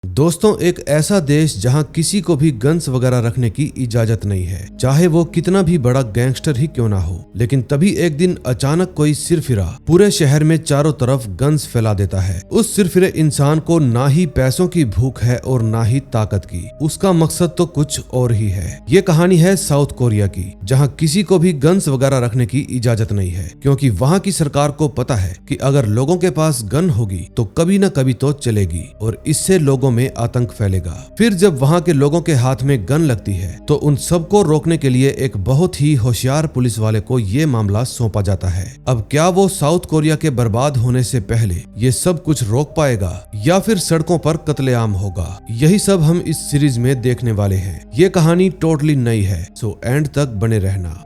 दोस्तों, एक ऐसा देश जहां किसी को भी गन्स वगैरह रखने की इजाजत नहीं है, चाहे वो कितना भी बड़ा गैंगस्टर ही क्यों ना हो। लेकिन तभी एक दिन अचानक कोई सिरफिरा पूरे शहर में चारों तरफ गन्स फैला देता है। उस सिरफिरे इंसान को ना ही पैसों की भूख है और ना ही ताकत की, उसका मकसद तो कुछ और ही है। ये कहानी है साउथ कोरिया की, जहां किसी को भी गन्स वगैरह रखने की इजाजत नहीं है, क्योंकि वहां की सरकार को पता है कि अगर लोगों के पास गन होगी तो कभी न कभी तो चलेगी और इससे लोगों में आतंक फैलेगा। फिर जब वहां के लोगों के हाथ में गन लगती है तो उन सबको रोकने के लिए एक बहुत ही होशियार पुलिस वाले को ये मामला सौंपा जाता है। अब क्या वो साउथ कोरिया के बर्बाद होने से पहले ये सब कुछ रोक पाएगा या फिर सड़कों पर कत्लेआम होगा? यही सब हम इस सीरीज में देखने वाले हैं। ये कहानी टोटली नई है, सो एंड तक बने रहना।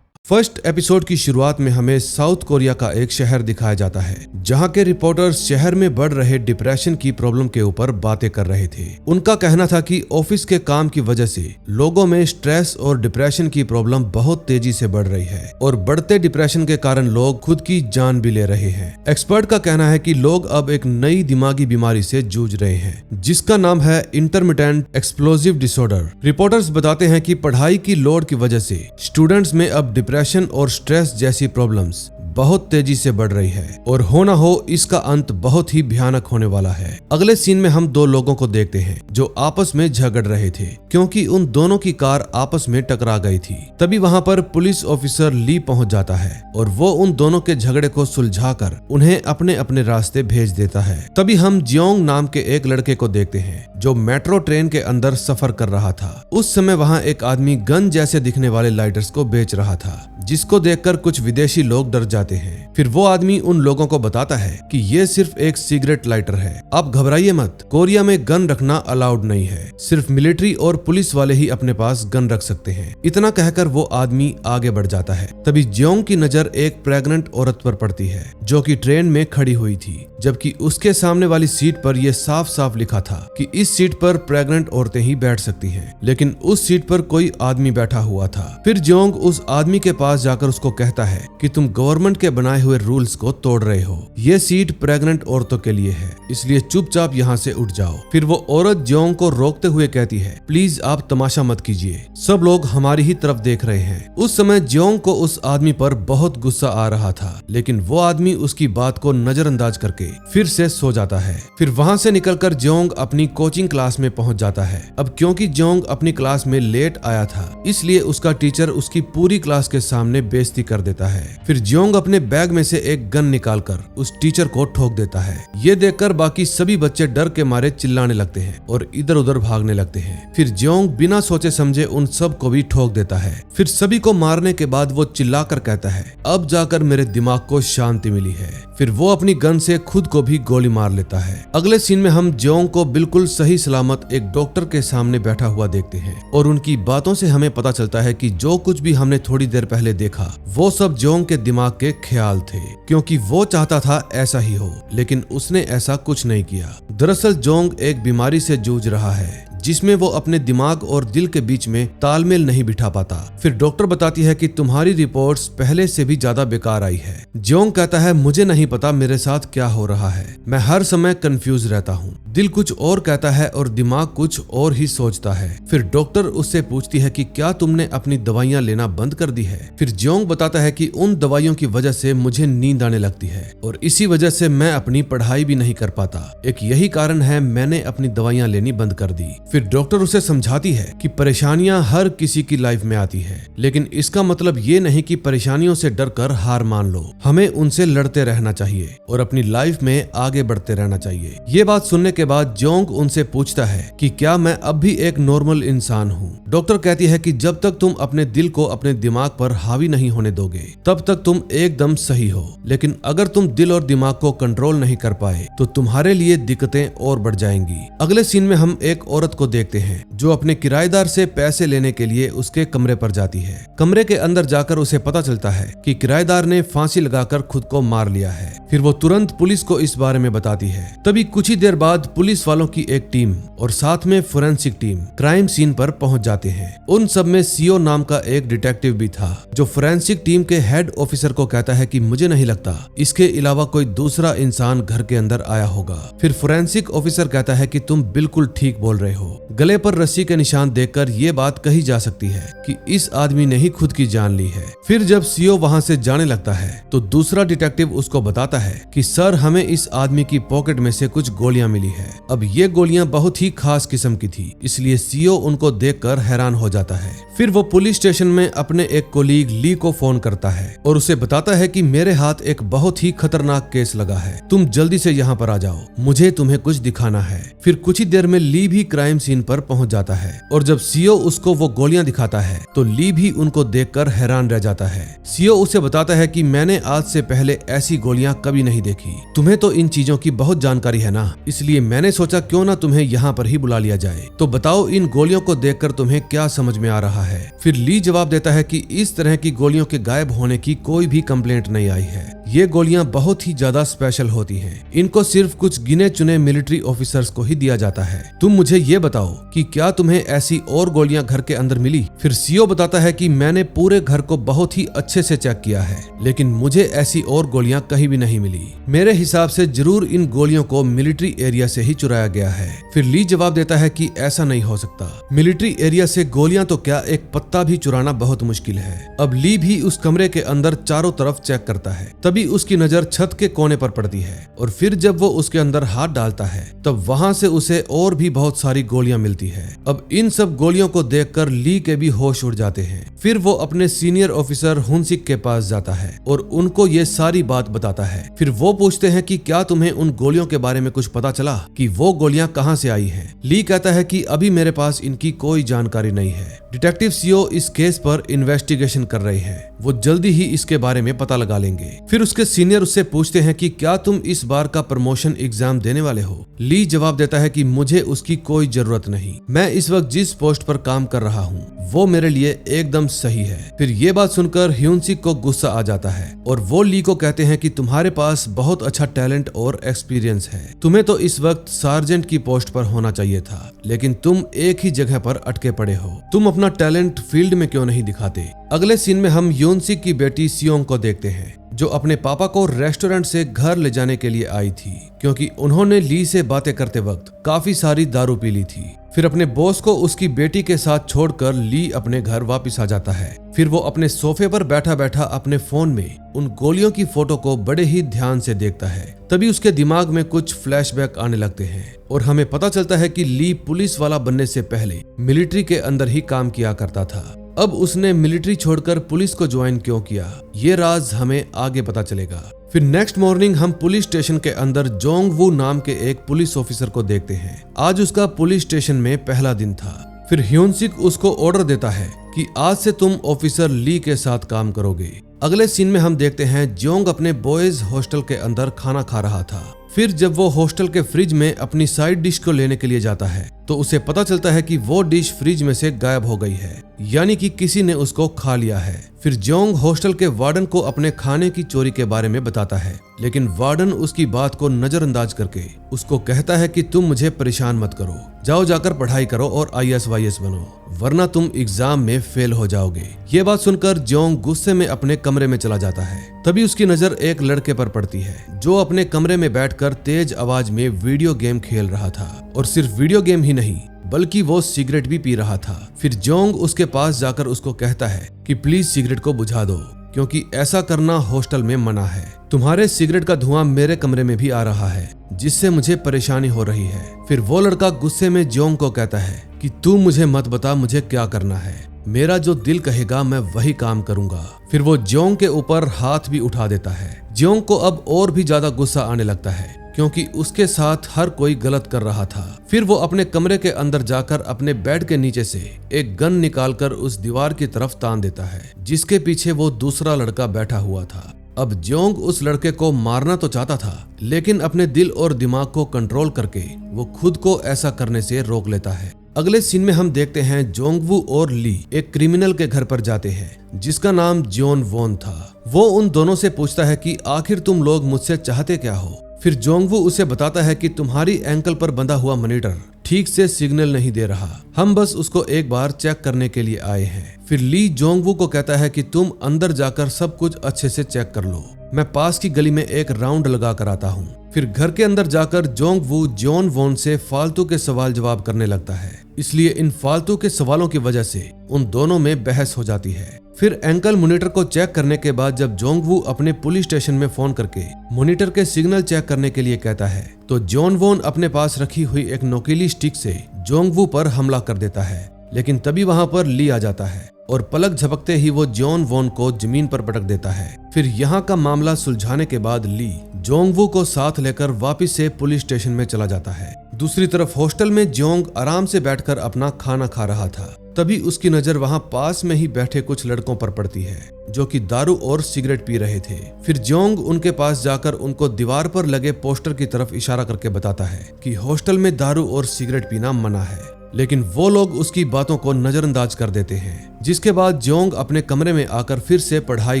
फर्स्ट एपिसोड की शुरुआत में हमें साउथ कोरिया का एक शहर दिखाया जाता है, जहां के रिपोर्टर्स शहर में बढ़ रहे डिप्रेशन की प्रॉब्लम के ऊपर बातें कर रहे थे। उनका कहना था कि ऑफिस के काम की वजह से लोगों में स्ट्रेस और डिप्रेशन की प्रॉब्लम बहुत तेजी से बढ़ रही है और बढ़ते डिप्रेशन के कारण लोग खुद की जान भी ले रहे हैं। एक्सपर्ट का कहना है कि लोग अब एक नई दिमागी बीमारी से जूझ रहे हैं, जिसका नाम है इंटरमिटेंट एक्सप्लोसिव डिसऑर्डर। रिपोर्टर्स बताते हैं कि पढ़ाई की लोड की वजह से स्टूडेंट्स में अब डिप्रेशन और स्ट्रेस जैसी प्रॉब्लम्स बहुत तेजी से बढ़ रही है और हो ना हो इसका अंत बहुत ही भयानक होने वाला है। अगले सीन में हम दो लोगों को देखते हैं जो आपस में झगड़ रहे थे, क्योंकि उन दोनों की कार आपस में टकरा गई थी। तभी वहां पर पुलिस ऑफिसर ली पहुंच जाता है और वो उन दोनों के झगड़े को सुलझाकर उन्हें अपने अपने रास्ते भेज देता है। तभी हम जियोंग नाम के एक लड़के को देखते हैं जो मेट्रो ट्रेन के अंदर सफर कर रहा था। उस समय वहां एक आदमी गन जैसे दिखने वाले लाइटर्स को बेच रहा था, जिसको देखकर कुछ विदेशी लोग डर जाते हैं। फिर वो आदमी उन लोगों को बताता है कि ये सिर्फ एक सिगरेट लाइटर है, आप घबराइए मत, कोरिया में गन रखना अलाउड नहीं है, सिर्फ मिलिट्री और पुलिस वाले ही अपने पास गन रख सकते हैं। इतना कहकर वो आदमी आगे बढ़ जाता है। तभी जियोंग की नजर एक प्रेग्नेंट औरत पर पड़ती है जो कि ट्रेन में खड़ी हुई थी, जबकि उसके सामने वाली सीट पर यह साफ साफ लिखा था कि इस सीट पर प्रेग्नेंट औरतें ही बैठ सकती हैं, लेकिन उस सीट पर कोई आदमी बैठा हुआ था। फिर जियोंग उस आदमी के पास जाकर उसको कहता है कि तुम गवर्नमेंट के बनाए हुए रूल्स को तोड़ रहे हो, ये सीट प्रेग्नेंट औरतों के लिए है, इसलिए चुपचाप यहाँ से उठ जाओ। फिर वो औरत जियोंग को रोकते हुए कहती है, प्लीज आप तमाशा मत कीजिए, सब लोग हमारी ही तरफ देख रहे हैं। उस समय जियोंग को उस आदमी पर बहुत गुस्सा आ रहा था, लेकिन वो आदमी उसकी बात को नजरअंदाज करके फिर से सो जाता है। फिर वहां से निकलकर जियोंग अपनी कोचिंग क्लास में पहुंच जाता है। अब क्योंकि जियोंग अपनी क्लास में लेट आया था, इसलिए उसका टीचर उसकी पूरी क्लास के सामने बेइज्जती कर देता है। फिर जियोंग अपने बैग में से एक गन निकालकर उस टीचर को ठोक देता है। ये देखकर बाकी सभी बच्चे डर के मारे चिल्लाने लगते हैं और इधर उधर भागने लगते हैं। फिर जियोंग बिना सोचे समझे उन सब को भी ठोक देता है। फिर सभी को मारने के बाद वो चिल्लाकर कहता है, अब जाकर मेरे दिमाग को शांति मिली है। फिर वो अपनी गन से खुद को भी गोली मार लेता है। अगले सीन में हम जियोंग को बिल्कुल सही सलामत एक डॉक्टर के सामने बैठा हुआ देखते हैं और उनकी बातों से हमें पता चलता है कि जो कुछ भी हमने थोड़ी देर पहले देखा वो सब जियोंग के दिमाग के ख्याल थे, क्योंकि वो चाहता था ऐसा ही हो, लेकिन उसने ऐसा कुछ नहीं किया। दरअसल जियोंग एक बीमारी से जूझ रहा है जिसमें वो अपने दिमाग और दिल के बीच में तालमेल नहीं बिठा पाता। फिर डॉक्टर बताती है कि तुम्हारी रिपोर्ट्स पहले से भी ज्यादा बेकार आई है। जियोंग कहता है, मुझे नहीं पता मेरे साथ क्या हो रहा है, मैं हर समय कंफ्यूज रहता हूँ, दिल कुछ और कहता है और दिमाग कुछ और ही सोचता है। फिर डॉक्टर उससे पूछती है कि क्या तुमने अपनी दवाइयाँ लेना बंद कर दी है? फिर जियोंग बताता है कि उन दवाइयों की वजह से मुझे नींद आने लगती है और इसी वजह से मैं अपनी पढ़ाई भी नहीं कर पाता, एक यही कारण है मैंने अपनी दवाइयाँ लेनी बंद कर दी। फिर डॉक्टर उसे समझाती है कि परेशानियां हर किसी की लाइफ में आती है, लेकिन इसका मतलब ये नहीं कि परेशानियों से डरकर हार मान लो, हमें उनसे लड़ते रहना चाहिए और अपनी लाइफ में आगे बढ़ते रहना चाहिए। ये बात सुनने के बाद जियोंग उनसे पूछता है कि क्या मैं अब भी एक नॉर्मल इंसान हूँ? डॉक्टर कहती है कि जब तक तुम अपने दिल को अपने दिमाग पर हावी नहीं होने दोगे तब तक तुम एकदम सही हो, लेकिन अगर तुम दिल और दिमाग को कंट्रोल नहीं कर पाए तो तुम्हारे लिए दिक्कतें और बढ़ जाएंगी। अगले सीन में हम एक औरत को देखते हैं जो अपने किराएदार से पैसे लेने के लिए उसके कमरे पर जाती है। कमरे के अंदर जाकर उसे पता चलता है कि किराएदार ने फांसी लगाकर खुद को मार लिया है। फिर वो तुरंत पुलिस को इस बारे में बताती है। तभी कुछ ही देर बाद पुलिस वालों की एक टीम और साथ में फोरेंसिक टीम क्राइम सीन पर पहुंच जाते हैं। उन सब में सीओ नाम का एक डिटेक्टिव भी था जो फोरेंसिक टीम के हेड ऑफिसर को कहता है कि मुझे नहीं लगता इसके अलावा कोई दूसरा इंसान घर के अंदर आया होगा। फिर फोरेंसिक ऑफिसर कहता है कि तुम बिल्कुल ठीक बोल रहे हो। गले पर रस्सी के निशान देखकर ये बात कही जा सकती है कि इस आदमी ने ही खुद की जान ली है। फिर जब सीओ वहां से जाने लगता है तो दूसरा डिटेक्टिव उसको बताता है कि सर हमें इस आदमी की पॉकेट में से कुछ गोलियां मिली है। अब ये गोलियां बहुत ही खास किस्म की थी, इसलिए सीओ उनको देखकर हैरान हो जाता है। फिर वो पुलिस स्टेशन में अपने एक कोलीग ली को फोन करता है और उसे बताता है कि मेरे हाथ एक बहुत ही खतरनाक केस लगा है, तुम जल्दी से यहाँ पर आ जाओ, मुझे तुम्हें कुछ दिखाना है। फिर कुछ ही देर में ली भी क्राइम सीन पर पहुंच जाता है और जब सीओ उसको वो गोलियां दिखाता है तो ली भी उनको देखकर हैरान रह जाता है। सीओ उसे बताता है कि मैंने आज से पहले ऐसी गोलियां कभी नहीं देखी, तुम्हें तो इन चीजों की बहुत जानकारी है ना, इसलिए मैंने सोचा क्यों ना तुम्हें यहाँ पर ही बुला लिया जाए। तो बताओ इन गोलियों को देखकर तुम्हें क्या समझ में आ रहा है। फिर ली जवाब देता है कि इस तरह की गोलियों के गायब होने की कोई भी कंप्लेंट नहीं आई है, ये गोलियां बहुत ही ज्यादा स्पेशल होती हैं, इनको सिर्फ कुछ गिने चुने मिलिट्री ऑफिसर्स को ही दिया जाता है। तुम मुझे ये बताओ कि क्या तुम्हें ऐसी और गोलियां घर के अंदर मिली। फिर सीओ बताता है कि मैंने पूरे घर को बहुत ही अच्छे से चेक किया है, लेकिन मुझे ऐसी और गोलियां कहीं भी नहीं मिली, मेरे हिसाब से जरूर इन गोलियों को मिलिट्री एरिया से ही चुराया गया है। फिर ली जवाब देता है कि ऐसा नहीं हो सकता, मिलिट्री एरिया से गोलियां तो क्या एक पत्ता भी चुराना बहुत मुश्किल है। अब ली भी उस कमरे के अंदर चारों तरफ चेक करता है, तभी उसकी नजर छत के कोने पर पड़ती है और फिर जब वो उसके अंदर हाथ डालता है तब वहां से उसे और भी बहुत सारी गोलियां मिलती है। अब इन सब गोलियों को देखकर ली के भी होश उड़ जाते हैं। फिर वो अपने सीनियर ऑफिसर हुनसिक के पास जाता है और उनको ये सारी बात बताता है। फिर वो पूछते हैं कि क्या तुम्हें उन गोलियों के बारे में कुछ पता चला कि वो गोलियां कहां से आई हैं। ली कहता है कि अभी मेरे पास इनकी कोई जानकारी नहीं है। डिटेक्टिव सीओ इस केस पर इन्वेस्टिगेशन कर रहे हैं, वो जल्दी ही इसके बारे में पता लगा लेंगे। फिर उसके सीनियर उससे पूछते हैं कि क्या तुम इस बार का प्रमोशन एग्जाम देने वाले हो। ली जवाब देता है कि मुझे उसकी कोई जरूरत नहीं, मैं इस वक्त जिस पोस्ट पर काम कर रहा हूँ वो मेरे लिए एकदम सही है। फिर ये बात सुनकर ह्यूनसिक को गुस्सा आ जाता है और वो ली को कहते हैं कि तुम्हारे पास बहुत अच्छा टैलेंट और एक्सपीरियंस है, तुम्हें तो इस वक्त सार्जेंट की पोस्ट पर होना चाहिए था, लेकिन तुम एक ही जगह पर अटके पड़े हो, तुम अपना टैलेंट फील्ड में क्यों नहीं दिखाते। अगले सीन में हम ह्यूनसिक की बेटी सियोंग को देखते हैं जो अपने पापा को रेस्टोरेंट से घर ले जाने के लिए आई थी, क्योंकि उन्होंने ली से बातें करते वक्त काफी सारी दारू पी ली थी। फिर अपने बॉस को उसकी बेटी के साथ छोड़कर ली अपने घर वापस आ जाता है। फिर वो अपने सोफे पर बैठा बैठा अपने फोन में उन गोलियों की फोटो को बड़े ही ध्यान से देखता है। तभी उसके दिमाग में कुछ फ्लैशबैक आने लगते हैं और हमें पता चलता है कि ली पुलिस वाला बनने से पहले मिलिट्री के अंदर ही काम किया करता था। अब उसने मिलिट्री छोड़कर पुलिस को ज्वाइन क्यों किया, ये राज हमें आगे पता चलेगा। फिर नेक्स्ट मॉर्निंग हम पुलिस स्टेशन के अंदर जोंग वू नाम के एक पुलिस ऑफिसर को देखते हैं। आज उसका पुलिस स्टेशन में पहला दिन था। फिर ह्यूनसिक उसको ऑर्डर देता है कि आज से तुम ऑफिसर ली के साथ काम करोगे। अगले सीन में हम देखते हैं जोंग अपने बॉयज हॉस्टल के अंदर खाना खा रहा था। फिर जब वो हॉस्टल के फ्रिज में अपनी साइड डिश को लेने के लिए जाता है तो उसे पता चलता है कि वो डिश फ्रिज में से गायब हो गई है, यानी कि किसी ने उसको खा लिया है। फिर जोंग हॉस्टल के वार्डन को अपने खाने की चोरी के बारे में बताता है, लेकिन वार्डन उसकी बात को नजरअंदाज करके उसको कहता है कि तुम मुझे परेशान मत करो, जाओ जाकर पढ़ाई करो और IAS बनो, वरना तुम एग्जाम में फेल हो जाओगे। ये बात सुनकर जोंग गुस्से में अपने कमरे में चला जाता है। तभी उसकी नजर एक लड़के पर पड़ती है जो अपने कमरे में बैठकर तेज आवाज में वीडियो गेम खेल रहा था, और सिर्फ वीडियो गेम ही नहीं बल्कि वो सिगरेट भी पी रहा था। फिर जोंग उसके पास जाकर उसको कहता है कि प्लीज सिगरेट को बुझा दो, क्योंकि ऐसा करना हॉस्टल में मना है। तुम्हारे सिगरेट का धुआं मेरे कमरे में भी आ रहा है, जिससे मुझे परेशानी हो रही है। फिर वो लड़का गुस्से में जोंग को कहता है कि तू मुझे मत बता मुझे क्या करना है, मेरा जो दिल कहेगा मैं वही काम करूंगा। फिर वो जोंग के ऊपर हाथ भी उठा देता है। जोंग को अब और भी ज्यादा गुस्सा आने लगता है, क्योंकि उसके साथ हर कोई गलत कर रहा था। फिर वो अपने कमरे के अंदर जाकर अपने बेड के नीचे से एक गन निकालकर उस दीवार की तरफ तान देता है जिसके पीछे वो दूसरा लड़का बैठा हुआ था। अब जोंग उस लड़के को मारना तो चाहता था, लेकिन अपने दिल और दिमाग को कंट्रोल करके वो खुद को ऐसा करने से रोक लेता है। अगले सीन में हम देखते हैं जोंगवू और ली एक क्रिमिनल के घर पर जाते हैं जिसका नाम जॉन वॉन था। वो उन दोनों से पूछता है कि आखिर तुम लोग मुझसे चाहते क्या हो। फिर जोंगवू उसे बताता है कि तुम्हारी एंकल पर बंधा हुआ मॉनिटर ठीक से सिग्नल नहीं दे रहा, हम बस उसको एक बार चेक करने के लिए आए हैं। फिर ली जोंगवू को कहता है कि तुम अंदर जाकर सब कुछ अच्छे से चेक कर लो, मैं पास की गली में एक राउंड लगा कर आता हूँ। फिर घर के अंदर जाकर जोंगवू जॉन वॉन से फालतू के सवाल जवाब करने लगता है, इसलिए इन फालतू के सवालों की वजह से उन दोनों में बहस हो जाती है। फिर एंकल मॉनिटर को चेक करने के बाद जब जोंगवू अपने पुलिस स्टेशन में फोन करके मॉनिटर के सिग्नल चेक करने के लिए कहता है तो जॉन वॉन अपने पास रखी हुई एक नोकीली स्टिक से जोंगवू पर हमला कर देता है, लेकिन तभी वहां पर ली आ जाता है और पलक झपकते ही वो जॉन वॉन को जमीन पर पटक देता है। फिर यहाँ का मामला सुलझाने के बाद ली जोंगवू को साथ लेकर वापस से पुलिस स्टेशन में चला जाता है। दूसरी तरफ हॉस्टल में जोंग आराम से बैठकर अपना खाना खा रहा था, तभी उसकी नजर वहां पास में ही बैठे कुछ लड़कों पर पड़ती है जो कि दारू और सिगरेट पी रहे थे। फिर जोंग उनके पास जाकर उनको दीवार पर लगे पोस्टर की तरफ इशारा करके बताता है कि हॉस्टल में दारू और सिगरेट पीना मना है, लेकिन वो लोग उसकी बातों को नजरअंदाज कर देते हैं। जिसके बाद जोंग अपने कमरे में आकर फिर से पढ़ाई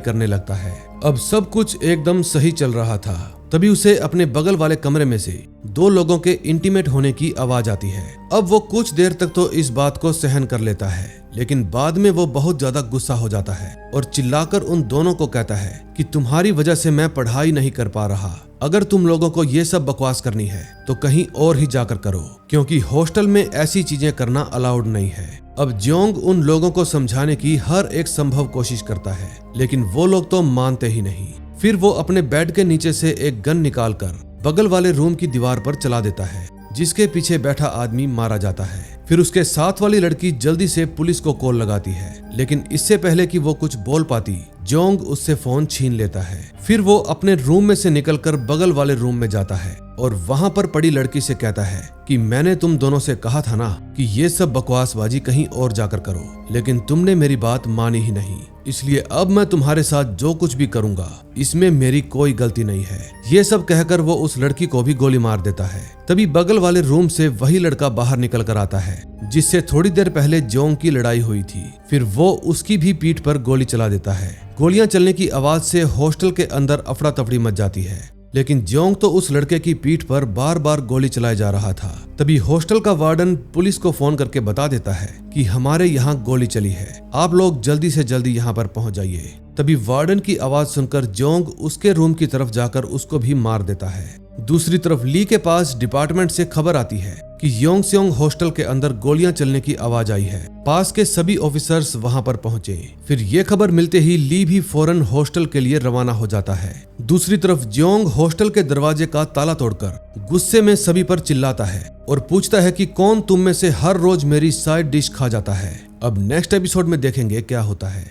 करने लगता है। अब सब कुछ एकदम सही चल रहा था, तभी उसे अपने बगल वाले कमरे में से दो लोगों के इंटीमेट होने की आवाज आती है। अब वो कुछ देर तक तो इस बात को सहन कर लेता है, लेकिन बाद में वो बहुत ज्यादा गुस्सा हो जाता है और चिल्लाकर उन दोनों को कहता है कि तुम्हारी वजह से मैं पढ़ाई नहीं कर पा रहा, अगर तुम लोगों को ये सब बकवास करनी है तो कहीं और ही जाकर करो, क्योंकि हॉस्टल में ऐसी चीजें करना अलाउड नहीं है। अब जोंग उन लोगों को समझाने की हर एक संभव कोशिश करता है, लेकिन वो लोग तो मानते ही नहीं। फिर वो अपने बेड के नीचे से एक गन निकालकर बगल वाले रूम की दीवार पर चला देता है, जिसके पीछे बैठा आदमी मारा जाता है। फिर उसके साथ वाली लड़की जल्दी से पुलिस को कॉल लगाती है, लेकिन इससे पहले कि वो कुछ बोल पाती जोंग उससे फोन छीन लेता है। फिर वो अपने रूम में से निकलकर बगल वाले रूम में जाता है और वहां पर पड़ी लड़की से कहता है कि मैंने तुम दोनों से कहा था ना कि ये सब बकवासबाजी कहीं और जाकर करो, लेकिन तुमने मेरी बात मानी ही नहीं, इसलिए अब मैं तुम्हारे साथ जो कुछ भी करूंगा इसमें मेरी कोई गलती नहीं है। ये सब कहकर वो उस लड़की को भी गोली मार देता है। तभी बगल वाले रूम से वही लड़का बाहर निकल कर आता है जिससे थोड़ी देर पहले जोंग की लड़ाई हुई थी। फिर वो उसकी भी पीठ पर गोली चला देता है। गोलियां चलने की आवाज से हॉस्टल के अंदर अफड़ा तफड़ी मच जाती है, लेकिन जोंग तो उस लड़के की पीठ पर बार बार गोली चलाए जा रहा था। तभी हॉस्टल का वार्डन पुलिस को फोन करके बता देता है कि हमारे यहाँ गोली चली है, आप लोग जल्दी से जल्दी यहाँ पर पहुँच जाइए। तभी वार्डन की आवाज सुनकर जोंग उसके रूम की तरफ जाकर उसको भी मार देता है। दूसरी तरफ ली के पास डिपार्टमेंट से खबर आती है कि योंगस्योंग हॉस्टल के अंदर गोलियां चलने की आवाज आई है। पास के सभी ऑफिसर्स वहां पर पहुंचे। फिर ये खबर मिलते ही ली भी फौरन हॉस्टल के लिए रवाना हो जाता है। दूसरी तरफ जोंग हॉस्टल के दरवाजे का ताला तोड़कर गुस्से में सभी पर चिल्लाता है और पूछता है कि कौन तुम में से हर रोज मेरी साइड डिश खा जाता है। अब नेक्स्ट एपिसोड में देखेंगे क्या होता है।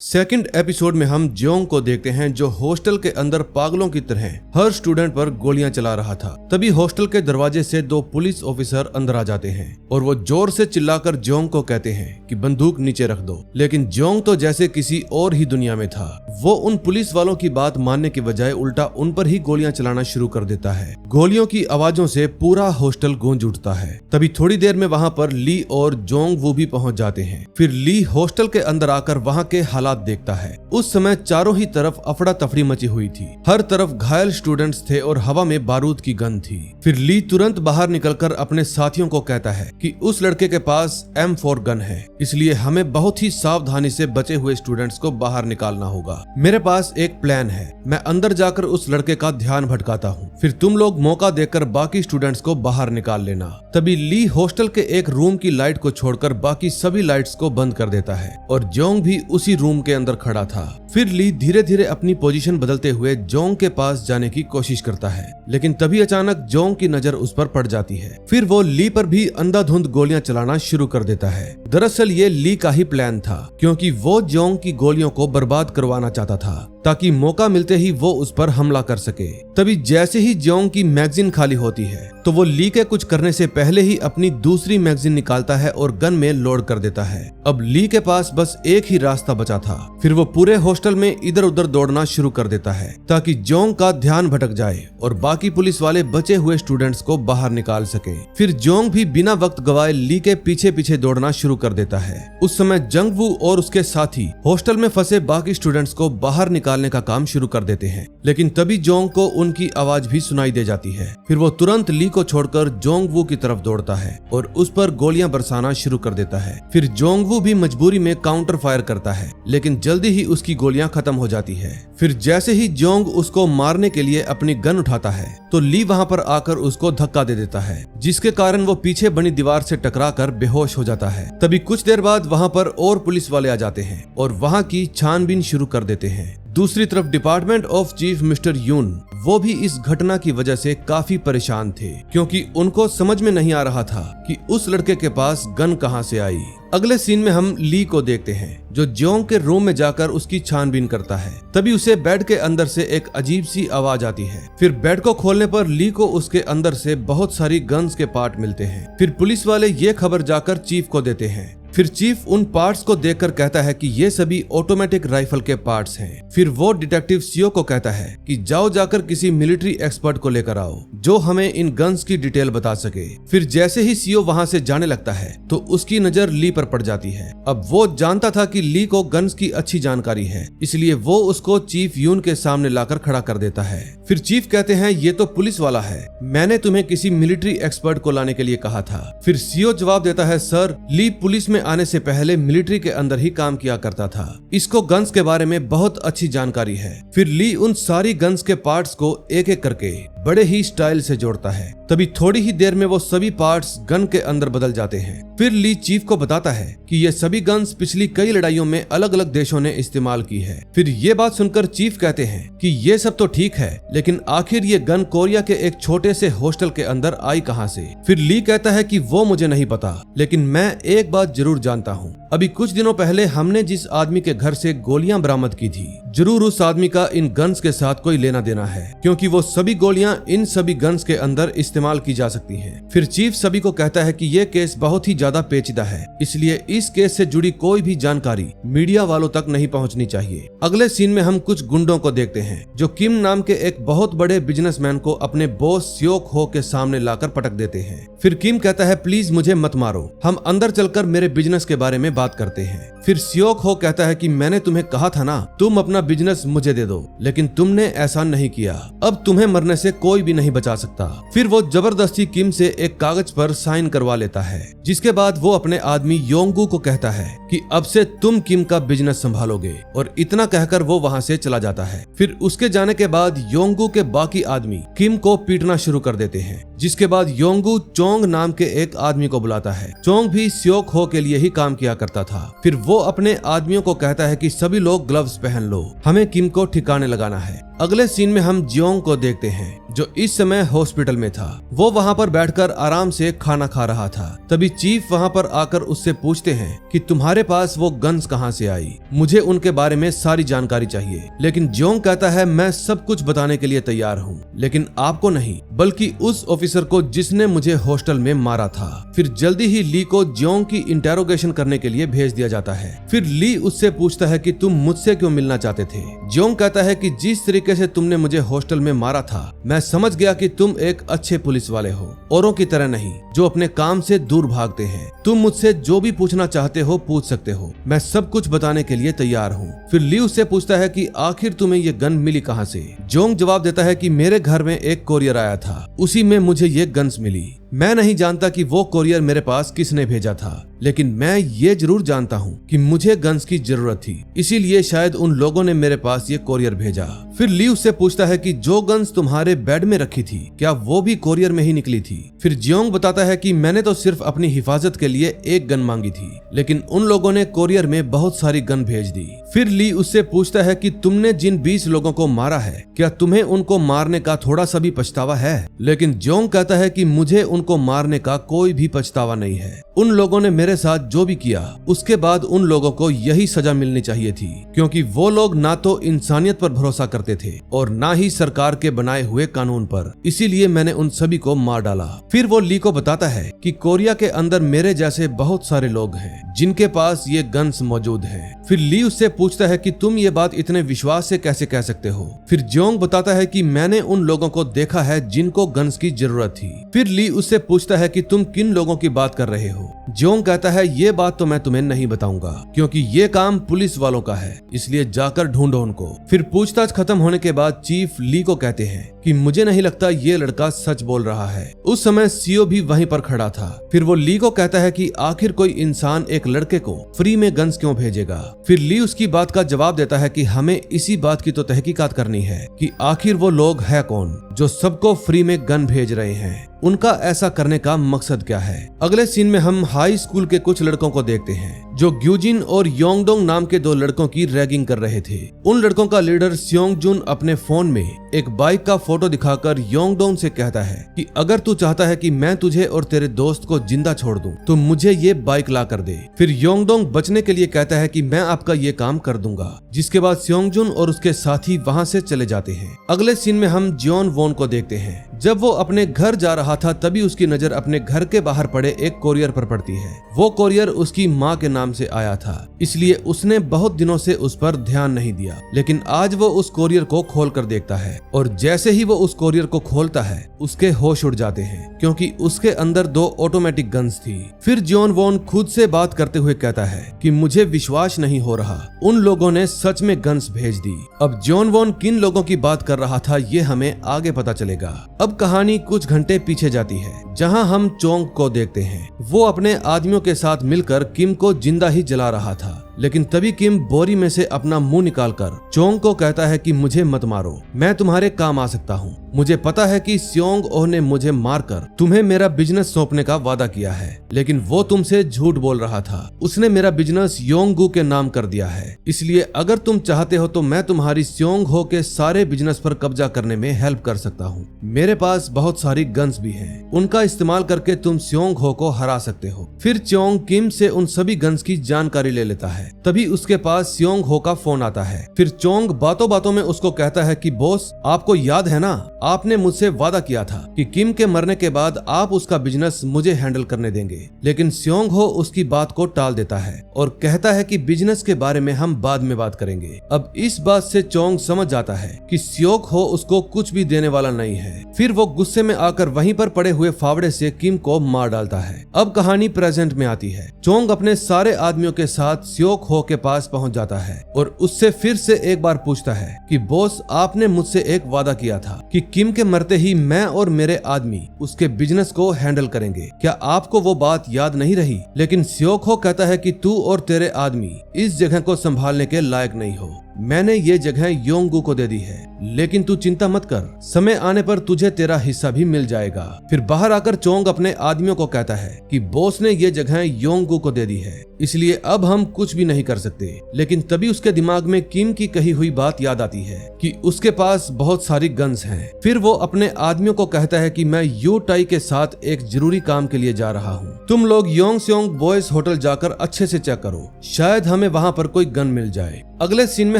सेकंड एपिसोड में हम जोंग को देखते हैं जो हॉस्टल के अंदर पागलों की तरह हर स्टूडेंट पर गोलियां चला रहा था। तभी हॉस्टल के दरवाजे से दो पुलिस ऑफिसर अंदर आ जाते हैं और वो जोर से चिल्लाकर जोंग को कहते हैं कि बंदूक नीचे रख दो, लेकिन जोंग तो जैसे किसी और ही दुनिया में था। वो उन पुलिस वालों की बात मानने की बजाय उल्टा उन पर ही गोलियां चलाना शुरू कर देता है। गोलियों की आवाजों से पूरा हॉस्टल गूंज उठता है। तभी थोड़ी देर में वहाँ पर ली और जोंग वो भी पहुँच जाते हैं। फिर ली हॉस्टल के अंदर आकर वहाँ के हालात देखता है। उस समय चारों ही तरफ अफड़ा तफड़ी मची हुई थी। हर तरफ घायल स्टूडेंट्स थे और हवा में बारूद की गंध थी। फिर ली तुरंत बाहर निकलकर अपने साथियों को कहता है कि उस लड़के के पास M4 गन है, इसलिए हमें बहुत ही सावधानी से बचे हुए स्टूडेंट्स को बाहर निकालना होगा। मेरे पास एक प्लान है, मैं अंदर जाकर उस लड़के का ध्यान भटकाता हूँ, फिर तुम लोग मौका देकर बाकी स्टूडेंट्स को बाहर निकाल लेना। तभी ली हॉस्टल के एक रूम की लाइट को छोड़कर बाकी सभी लाइट्स को बंद कर देता है और जोंग भी उसी रूम के अंदर खड़ा था। फिर ली धीरे धीरे अपनी पोजीशन बदलते हुए जोंग के पास जाने की कोशिश करता है, लेकिन तभी अचानक जोंग की नजर उस पर पड़ जाती है। फिर वो ली पर भी अंधाधुंध गोलियां चलाना शुरू कर देता है। दरअसल ये ली का ही प्लान था, क्योंकि वो जोंग की गोलियों को बर्बाद करवाना चाहता था ताकि मौका मिलते ही वो उस पर हमला कर सके। तभी जैसे ही जोंग की मैगजीन खाली होती है तो वो ली के कुछ करने से पहले ही अपनी दूसरी मैगजीन निकालता है और गन में लोड कर देता है। अब ली के पास बस एक ही रास्ता बचा था। फिर फिर वो पूरे हॉस्टल में इधर उधर दौड़ना शुरू कर देता है ताकि जोंग का ध्यान भटक जाए और बाकी पुलिस वाले बचे हुए स्टूडेंट्स को बाहर निकाल सके। फिर जोंग भी बिना वक्त गवाए ली के पीछे पीछे दौड़ना शुरू कर देता है। उस समय जंगवू और उसके साथी हॉस्टल में फंसे बाकी स्टूडेंट्स को बाहर निकालने का काम शुरू कर देते हैं, लेकिन तभी जोंग को उनकी आवाज भी सुनाई दे जाती है। फिर वो तुरंत ली को छोड़कर जोंगवू की तरफ दौड़ता है और उस पर गोलियां बरसाना शुरू कर देता है। फिर जोंगवू भी मजबूरी में काउंटर फायर करता है, लेकिन जल्दी ही उसकी गोलियां खत्म हो जाती है। फिर जैसे ही जोंग उसको मारने के लिए अपनी गन उठाता है तो ली वहां पर आकर उसको धक्का दे देता है, जिसके कारण वो पीछे बनी दीवार से टकराकर बेहोश हो जाता है। तभी कुछ देर बाद वहां पर और पुलिस वाले आ जाते हैं और वहां की छानबीन शुरू कर देते हैं। दूसरी तरफ डिपार्टमेंट ऑफ चीफ मिस्टर यून वो भी इस घटना की वजह से काफी परेशान थे, क्योंकि उनको समझ में नहीं आ रहा था कि उस लड़के के पास गन कहां से आई। अगले सीन में हम ली को देखते हैं जो जोंग के रूम में जाकर उसकी छानबीन करता है। तभी उसे बेड के अंदर से एक अजीब सी आवाज आती है। फिर बेड को खोलने पर ली को उसके अंदर से बहुत सारी गन्स के पार्ट मिलते हैं। फिर पुलिस वाले ये खबर जाकर चीफ को देते हैं। फिर चीफ उन पार्ट्स को देखकर कहता है कि ये सभी ऑटोमेटिक राइफल के पार्ट्स हैं। फिर वो डिटेक्टिव सीओ को कहता है कि जाओ जाकर किसी मिलिट्री एक्सपर्ट को लेकर आओ जो हमें इन गन्स की डिटेल बता सके। फिर जैसे ही सीओ वहां से जाने लगता है तो उसकी नजर ली पर पड़ जाती है। अब वो जानता था कि ली को गन्स की अच्छी जानकारी है, इसलिए वो उसको चीफ यून के सामने लाकर खड़ा कर देता है। फिर चीफ कहते हैं ये तो पुलिस वाला है, मैंने तुम्हें किसी मिलिट्री एक्सपर्ट को लाने के लिए कहा था। फिर सीओ जवाब देता है सर, ली पुलिस में आने से पहले मिलिट्री के अंदर ही काम किया करता था, इसको गन्स के बारे में बहुत अच्छी जानकारी है। फिर ली उन सारी गन्स के पार्ट्स को एक एक करके बड़े ही स्टाइल से जोड़ता है। तभी थोड़ी ही देर में वो सभी पार्ट्स गन के अंदर बदल जाते हैं। फिर ली चीफ को बताता है कि ये सभी गन्स पिछली कई लड़ाइयों में अलग अलग देशों ने इस्तेमाल की है। फिर ये बात सुनकर चीफ कहते हैं कि ये सब तो ठीक है, लेकिन आखिर ये गन कोरिया के एक छोटे से हॉस्टल के अंदर आई कहां से? फिर ली कहता है कि वो मुझे नहीं पता, लेकिन मैं एक बात जरूर जानता हूँ। अभी कुछ दिनों पहले हमने जिस आदमी के घर से गोलियां बरामद की थी, जरूर उस आदमी का इन गन्स के साथ कोई लेना देना है, क्योंकि वो सभी गोलियां इन सभी गन्स के अंदर इस्तेमाल की जा सकती हैं। फिर चीफ सभी को कहता है कि ये केस बहुत ही ज्यादा पेचीदा है, इसलिए इस केस से जुड़ी कोई भी जानकारी मीडिया वालों तक नहीं पहुंचनी चाहिए। अगले सीन में हम कुछ गुंडों को देखते हैं जो किम नाम के एक बहुत बड़े बिजनेसमैन को अपने बॉस स्योक हो के सामने लाकर पटक देते हैं। फिर किम कहता है प्लीज मुझे मत मारो, हम अंदर चलकर मेरे बिजनेस के बारे में बात करते हैं। फिर स्योक हो कहता है कि मैंने तुम्हें कहा था ना, तुम अपना बिजनेस मुझे दे दो, लेकिन तुमने ऐसा नहीं किया। अब तुम्हें मरने से कोई भी नहीं बचा सकता। फिर वो जबरदस्ती किम से एक कागज पर साइन करवा लेता है, जिसके बाद वो अपने आदमी योंगू को कहता है कि अब से तुम किम का बिजनेस संभालोगे, और इतना कहकर वो वहां से चला जाता है। फिर उसके जाने के बाद योंगू के बाकी आदमी किम को पीटना शुरू कर देते हैं, जिसके बाद योंगू चोंग नाम के एक आदमी को बुलाता है। चोंग भी स्योक हो के लिए ही काम किया करता था। फिर वो अपने आदमियों को कहता है कि सभी लोग ग्लव्स पहन लो, हमें किम को ठिकाने लगाना है। अगले सीन में हम जियोंग को देखते हैं जो इस समय हॉस्पिटल में था। वो वहां पर बैठकर आराम से खाना खा रहा था। तभी चीफ वहां पर आकर उससे पूछते हैं कि तुम्हारे पास वो गन्स कहां से आई, मुझे उनके बारे में सारी जानकारी चाहिए। लेकिन जियोंग कहता है मैं सब कुछ बताने के लिए तैयार हूँ, लेकिन आपको नहीं बल्कि उस ऑफिसर को जिसने मुझे हॉस्टल में मारा था। फिर जल्दी ही ली को जियोंग की इंटेरोगेशन करने के लिए भेज दिया जाता है। फिर ली उससे पूछता है कि तुम मुझसे क्यों मिलना चाहते थे। जियोंग कहता है कि जिस तरीके से तुमने मुझे हॉस्टल में मारा था, मैं समझ गया कि तुम एक अच्छे पुलिस वाले हो, औरों की तरह नहीं जो अपने काम से दूर भागते हैं। तुम मुझसे जो भी पूछना चाहते हो पूछ सकते हो, मैं सब कुछ बताने के लिए तैयार हूँ। फिर ली उससे पूछता है कि आखिर तुम्हें ये गन मिली कहाँ से। जियोंग जवाब देता है कि मेरे घर में एक कोरियर आया था, उसी में मुझे ये गन्स मिली। मैं नहीं जानता कि वो कोरियर मेरे पास किसने भेजा था, लेकिन मैं ये जरूर जानता हूँ कि मुझे गन्स की जरूरत थी, इसीलिए शायद उन लोगों ने मेरे पास ये कोरियर भेजा। फिर ली उससे पूछता है कि जो गन्स तुम्हारे बेड में रखी थी, क्या वो भी कोरियर में ही निकली थी। फिर जियोंग बताता है कि मैंने तो सिर्फ अपनी हिफाजत के लिए एक गन मांगी थी, लेकिन उन लोगों ने कोरियर में बहुत सारी गन भेज दी। फिर ली उससे पूछता है कि तुमने जिन 20 लोगों को मारा है, क्या तुम्हें उनको मारने का थोड़ा सा भी पछतावा है। लेकिन जियोंग कहता है कि मुझे उनको मारने का कोई भी पछतावा नहीं है। उन लोगों ने मेरे साथ जो भी किया, उसके बाद उन लोगों को यही सजा मिलनी चाहिए थी, क्योंकि वो लोग ना तो इंसानियत पर भरोसा करते थे और ना ही सरकार के बनाए हुए कानून पर, इसीलिए मैंने उन सभी को मार डाला। फिर फिर वो ली को बताता है कि कोरिया के अंदर मेरे जैसे बहुत सारे लोग हैं जिनके पास ये गन्स मौजूद हैं। फिर ली उससे पूछता है कि तुम ये बात इतने विश्वास से कैसे कह सकते हो। फिर जोंग बताता है कि मैंने उन लोगों को देखा है जिनको गन्स की जरूरत थी। फिर ली उससे पूछता है कि तुम किन लोगों की बात कर रहे हो। जोंग कहता है ये बात तो मैं तुम्हें नहीं बताऊंगा क्योंकि ये काम पुलिस वालों का है, इसलिए जाकर ढूंढो उनको। फिर पूछताछ खत्म होने के बाद चीफ ली को कहते हैं कि मुझे नहीं लगता ये लड़का सच बोल रहा है। उस समय सीओ भी वहीं पर खड़ा था। फिर वो ली को कहता है कि आखिर कोई इंसान एक लड़के को फ्री में गन्स क्यों भेजेगा। फिर ली उसकी बात का जवाब देता है कि हमें इसी बात की तो तहकीकात करनी है कि आखिर वो लोग है कौन जो सबको फ्री में गन भेज रहे हैं, उनका ऐसा करने का मकसद क्या है। अगले सीन में हम हाई स्कूल के कुछ लड़कों को देखते हैं जो ग्यूजिन और योंगडोंग नाम के दो लड़कों की रैगिंग कर रहे थे। उन लड़कों का लीडर स्योंगजुन अपने फोन में एक बाइक का फोटो दिखाकर योंगडोंग से कहता है कि अगर तू चाहता है कि मैं तुझे और तेरे दोस्त को जिंदा छोड़ दूं तो मुझे ये बाइक ला कर दे। फिर योंगडोंग बचने के लिए कहता है कि मैं आपका ये काम कर दूंगा, जिसके बाद स्योंगजुन और उसके साथी वहां से चले जाते हैं। अगले सीन में हम जियोन वोन को देखते हैं। जब वो अपने घर जा रहा था तभी उसकी नजर अपने घर के बाहर पड़े एक कोरियर पर पड़ती है। वो कोरियर उसकी माँ के नाम से आया था, इसलिए उसने बहुत दिनों से उस पर ध्यान नहीं दिया। लेकिन आज वो उस कोरियर को खोल कर देखता है और जैसे ही वो उस कोरियर को खोलता है उसके होश उड़ जाते हैं क्योंकि उसके अंदर 2 ऑटोमेटिक गन्स थी। फिर जियोन वोन खुद से बात करते हुए कहता है कि मुझे विश्वास नहीं हो रहा, उन लोगों ने सच में गन्स भेज दी। अब जियोन वोन किन लोगों की बात कर रहा था ये हमें आगे पता चलेगा। अब कहानी कुछ घंटे पीछे जाती है जहां हम चोंग को देखते हैं। वो अपने आदमियों के साथ मिलकर किम को जिंदा ही जला रहा था, लेकिन तभी किम बोरी में से अपना मुंह निकालकर चोंग को कहता है कि मुझे मत मारो, मैं तुम्हारे काम आ सकता हूँ। मुझे पता है कि स्योंग ओ ने मुझे मारकर तुम्हें मेरा बिजनेस सौंपने का वादा किया है, लेकिन वो तुमसे झूठ बोल रहा था। उसने मेरा बिजनेस योंगगू के नाम कर दिया है, इसलिए अगर तुम चाहते हो तो मैं तुम्हारी स्योंग हो के सारे बिजनेस पर कब्जा करने में हेल्प कर सकता हूँ। मेरे पास बहुत सारी गन्स भी हैं, उनका इस्तेमाल करके तुम स्योंग हो को हरा सकते हो। फिर चोंग किम से उन सभी गन्स की जानकारी ले लेता है। तभी उसके पास स्योंग हो का फोन आता है। फिर चोंग बातों बातों में उसको कहता है कि बॉस, आपको याद है ना, आपने मुझसे वादा किया था कि किम के मरने के बाद आप उसका बिजनेस मुझे हैंडल करने देंगे। लेकिन स्योंग हो उसकी बात को टाल देता है और कहता है कि बिजनेस के बारे में हम बाद में बात करेंगे। अब इस बात से चोंग समझ जाता है कि स्योंग हो उसको कुछ भी देने वाला नहीं है। फिर वो गुस्से में आकर वहीं पर पड़े हुए फावड़े से किम को मार डालता है। अब कहानी प्रेजेंट में आती है। चोंग अपने सारे आदमियों के साथ स्योंग हो के पास पहुंच जाता है और उससे फिर से एक बार पूछता है कि बॉस, आपने मुझसे एक वादा किया था कि किम के मरते ही मैं और मेरे आदमी उसके बिजनेस को हैंडल करेंगे, क्या आपको वो बात याद नहीं रही? लेकिन स्योंग हो कहता है कि तू और तेरे आदमी इस जगह को संभालने के लायक नहीं हो। मैंने ये जगह योंगगू को दे दी है, लेकिन तू चिंता मत कर, समय आने पर तुझे तेरा हिस्सा भी मिल जाएगा। फिर बाहर आकर चोंग अपने आदमियों को कहता है कि बॉस ने ये जगह योंगगू को दे दी है, इसलिए अब हम कुछ भी नहीं कर सकते। लेकिन तभी उसके दिमाग में किम की कही हुई बात याद आती है कि उसके पास बहुत सारी गन्स हैं। फिर वो अपने आदमियों को कहता है कि मैं यू टाई के साथ एक जरूरी काम के लिए जा रहा हूँ, तुम लोग योंगस्योंग बॉयज होटल जाकर अच्छे से चेक करो, शायद हमें वहाँ पर कोई गन मिल जाए। अगले सीन में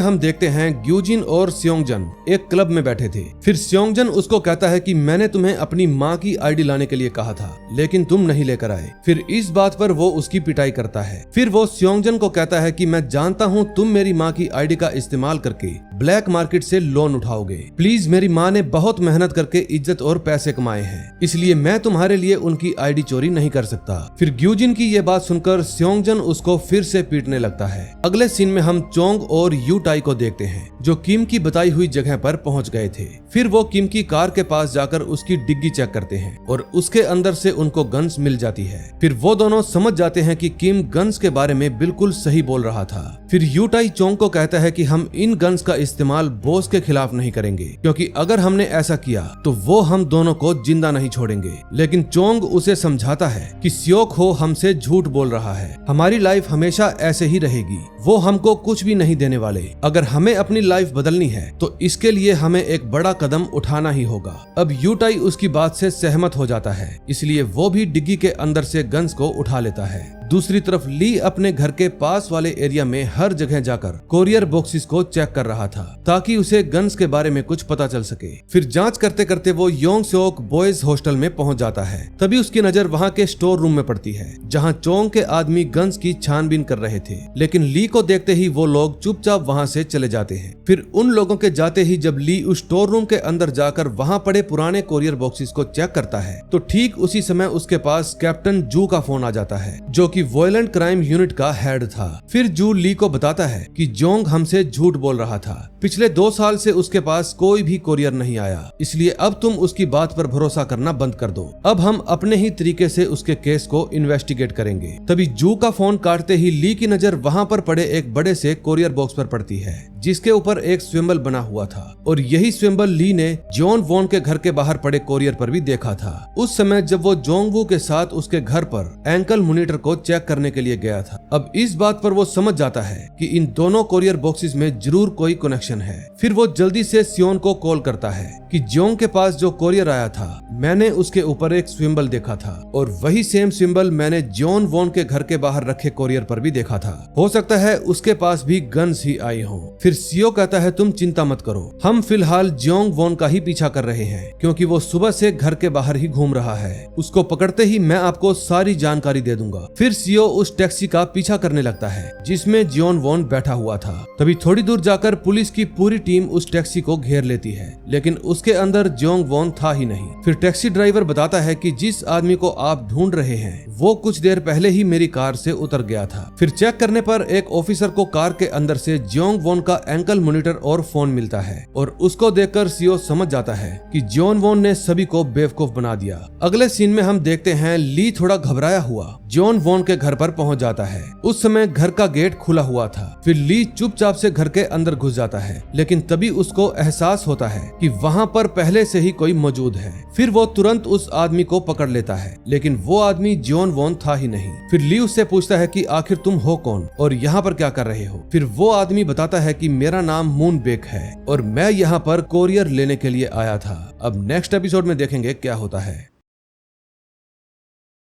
हम देखते हैं ग्यूजिन और स्योंगजन एक क्लब में बैठे थे। फिर स्योंगजन उसको कहता है कि मैंने तुम्हें अपनी माँ की आईडी लाने के लिए कहा था, लेकिन तुम नहीं लेकर आए। फिर इस बात पर वो उसकी पिटाई करता है। फिर वो स्योंगजन को कहता है कि मैं जानता हूँ तुम मेरी माँ की आईडी का इस्तेमाल करके ब्लैक मार्केट से लोन उठाओगे। प्लीज, मेरी माँ ने बहुत मेहनत करके इज्जत और पैसे कमाए हैं, इसलिए मैं तुम्हारे लिए उनकी आईडी चोरी नहीं कर सकता। फिर ग्यूजिन की ये बात सुनकर स्योंगजन उसको फिर से पीटने लगता है। अगले सीन में हम चोंग और यू टाई को देखते हैं जो किम की बताई हुई जगह पर पहुंच गए थे। फिर वो किम की कार के पास जाकर उसकी डिग्गी चेक करते हैं और उसके अंदर से उनको गन्स मिल जाती है। फिर वो दोनों समझ जाते हैं कि किम गन्स के बारे में बिल्कुल सही बोल रहा था। फिर यू टाई चोंग को कहता है कि हम इन गन्स का इस्तेमाल बॉस के खिलाफ नहीं करेंगे, क्योंकि अगर हमने ऐसा किया तो वो हम दोनों को जिंदा नहीं छोड़ेंगे। लेकिन चोंग उसे समझाता है कि स्योंग हो हमसे झूठ बोल रहा है, हमारी लाइफ हमेशा ऐसे ही रहेगी, वो हमको कुछ भी नहीं देने वाले। अगर हमें अपनी लाइफ बदलनी है तो इसके लिए हमें एक बड़ा कदम उठाना ही होगा। अब यू टाई उसकी बात से सहमत हो जाता है, इसलिए वो भी डिग्गी के अंदर से गन्स को उठा लेता है। दूसरी तरफ ली अपने घर के पास वाले एरिया में हर जगह जाकर कोरियर बॉक्सेस को चेक कर रहा था ताकि उसे गन्स के बारे में कुछ पता चल सके। फिर जांच करते करते वो योंगसोक बॉयज हॉस्टल में पहुंच जाता है। तभी उसकी नजर वहां के स्टोर रूम में पड़ती है जहां चोंग के आदमी गन्स की छानबीन कर रहे थे, लेकिन ली को देखते ही वो लोग चुपचाप वहां से चले जाते हैं। फिर उन लोगों के जाते ही जब ली उस स्टोर रूम के अंदर जाकर वहां पड़े पुराने कोरियर बॉक्सेस को चेक करता है तो ठीक उसी समय उसके पास कैप्टन जू का फोन आ जाता है जो कि वायलेंट क्राइम यूनिट का हेड था। फिर जू ली को बताता है कि जोंग हमसे झूठ बोल रहा था, पिछले 2 साल से उसके पास कोई भी कोरियर नहीं आया, इसलिए अब तुम उसकी बात पर भरोसा करना बंद कर दो। अब हम अपने ही तरीके से उसके केस को इन्वेस्टिगेट करेंगे। तभी जू का फोन काटते ही ली की नजर वहां पर पड़े एक बड़े से कोरियर बॉक्स पर पड़ती है जिसके ऊपर एक सिंबल बना हुआ था और यही सिंबल ली ने जॉन वॉन के घर के बाहर पड़े कोरियर पर भी देखा था उस समय जब वो जोंगवू के साथ उसके घर पर एंकल मॉनिटर को चेक करने के लिए गया था। अब इस बात पर वो समझ जाता है कि इन दोनों कोरियर बॉक्सेस में जरूर कोई कनेक्शन है। फिर वो जल्दी से सियोन को कॉल करता है कि जोंग के पास जो कोरियर आया था मैंने उसके ऊपर एक सिंबल देखा था और वही सेम सिंबल मैंने जॉन वॉन के घर के बाहर रखे कोरियर पर भी देखा था, हो सकता है उसके पास भी गन्स ही आई हो। फिर सियो कहता है तुम चिंता मत करो, हम फिलहाल जोंग वॉन का ही पीछा कर रहे हैं क्योंकि वो सुबह से घर के बाहर ही घूम रहा है, उसको पकड़ते ही मैं आपको सारी जानकारी दे दूंगा। फिर सियो उस टैक्सी का पीछा करने लगता है जिसमें जॉन वॉन बैठा हुआ था। तभी थोड़ी दूर जाकर पुलिस की पूरी टीम उस टैक्सी को घेर लेती है लेकिन उसके अंदर जोंग वॉन था ही नहीं। फिर टैक्सी ड्राइवर बताता है कि जिस आदमी को आप ढूंढ रहे हैं वो कुछ देर पहले ही मेरी कार से उतर गया था। फिर चेक करने पर एक ऑफिसर को कार के अंदर से जोंग वॉन का एंकल मॉनिटर और फोन मिलता है और उसको देखकर सियो समझ जाता है कि जॉन वॉन ने सभी को बेवकूफ बना दिया। अगले सीन में हम देखते हैं ली थोड़ा घबराया हुआ जॉन वॉन के घर पर पहुंच जाता है। उस समय घर का गेट खुला हुआ था। फिर ली चुपचाप से घर के अंदर घुस जाता है लेकिन तभी उसको एहसास होता है कि वहां पर पहले से ही कोई मौजूद है। फिर वो तुरंत उस आदमी को पकड़ लेता है लेकिन वो आदमी जॉन वॉन था ही नहीं। फिर ली उससे पूछता है कि आखिर तुम हो कौन और यहाँ पर क्या कर रहे हो। फिर वो आदमी बताता है कि मेरा नाम मून बेक है और मैं यहाँ पर कोरियर लेने के लिए आया था। अब नेक्स्ट एपिसोड में देखेंगे क्या होता है।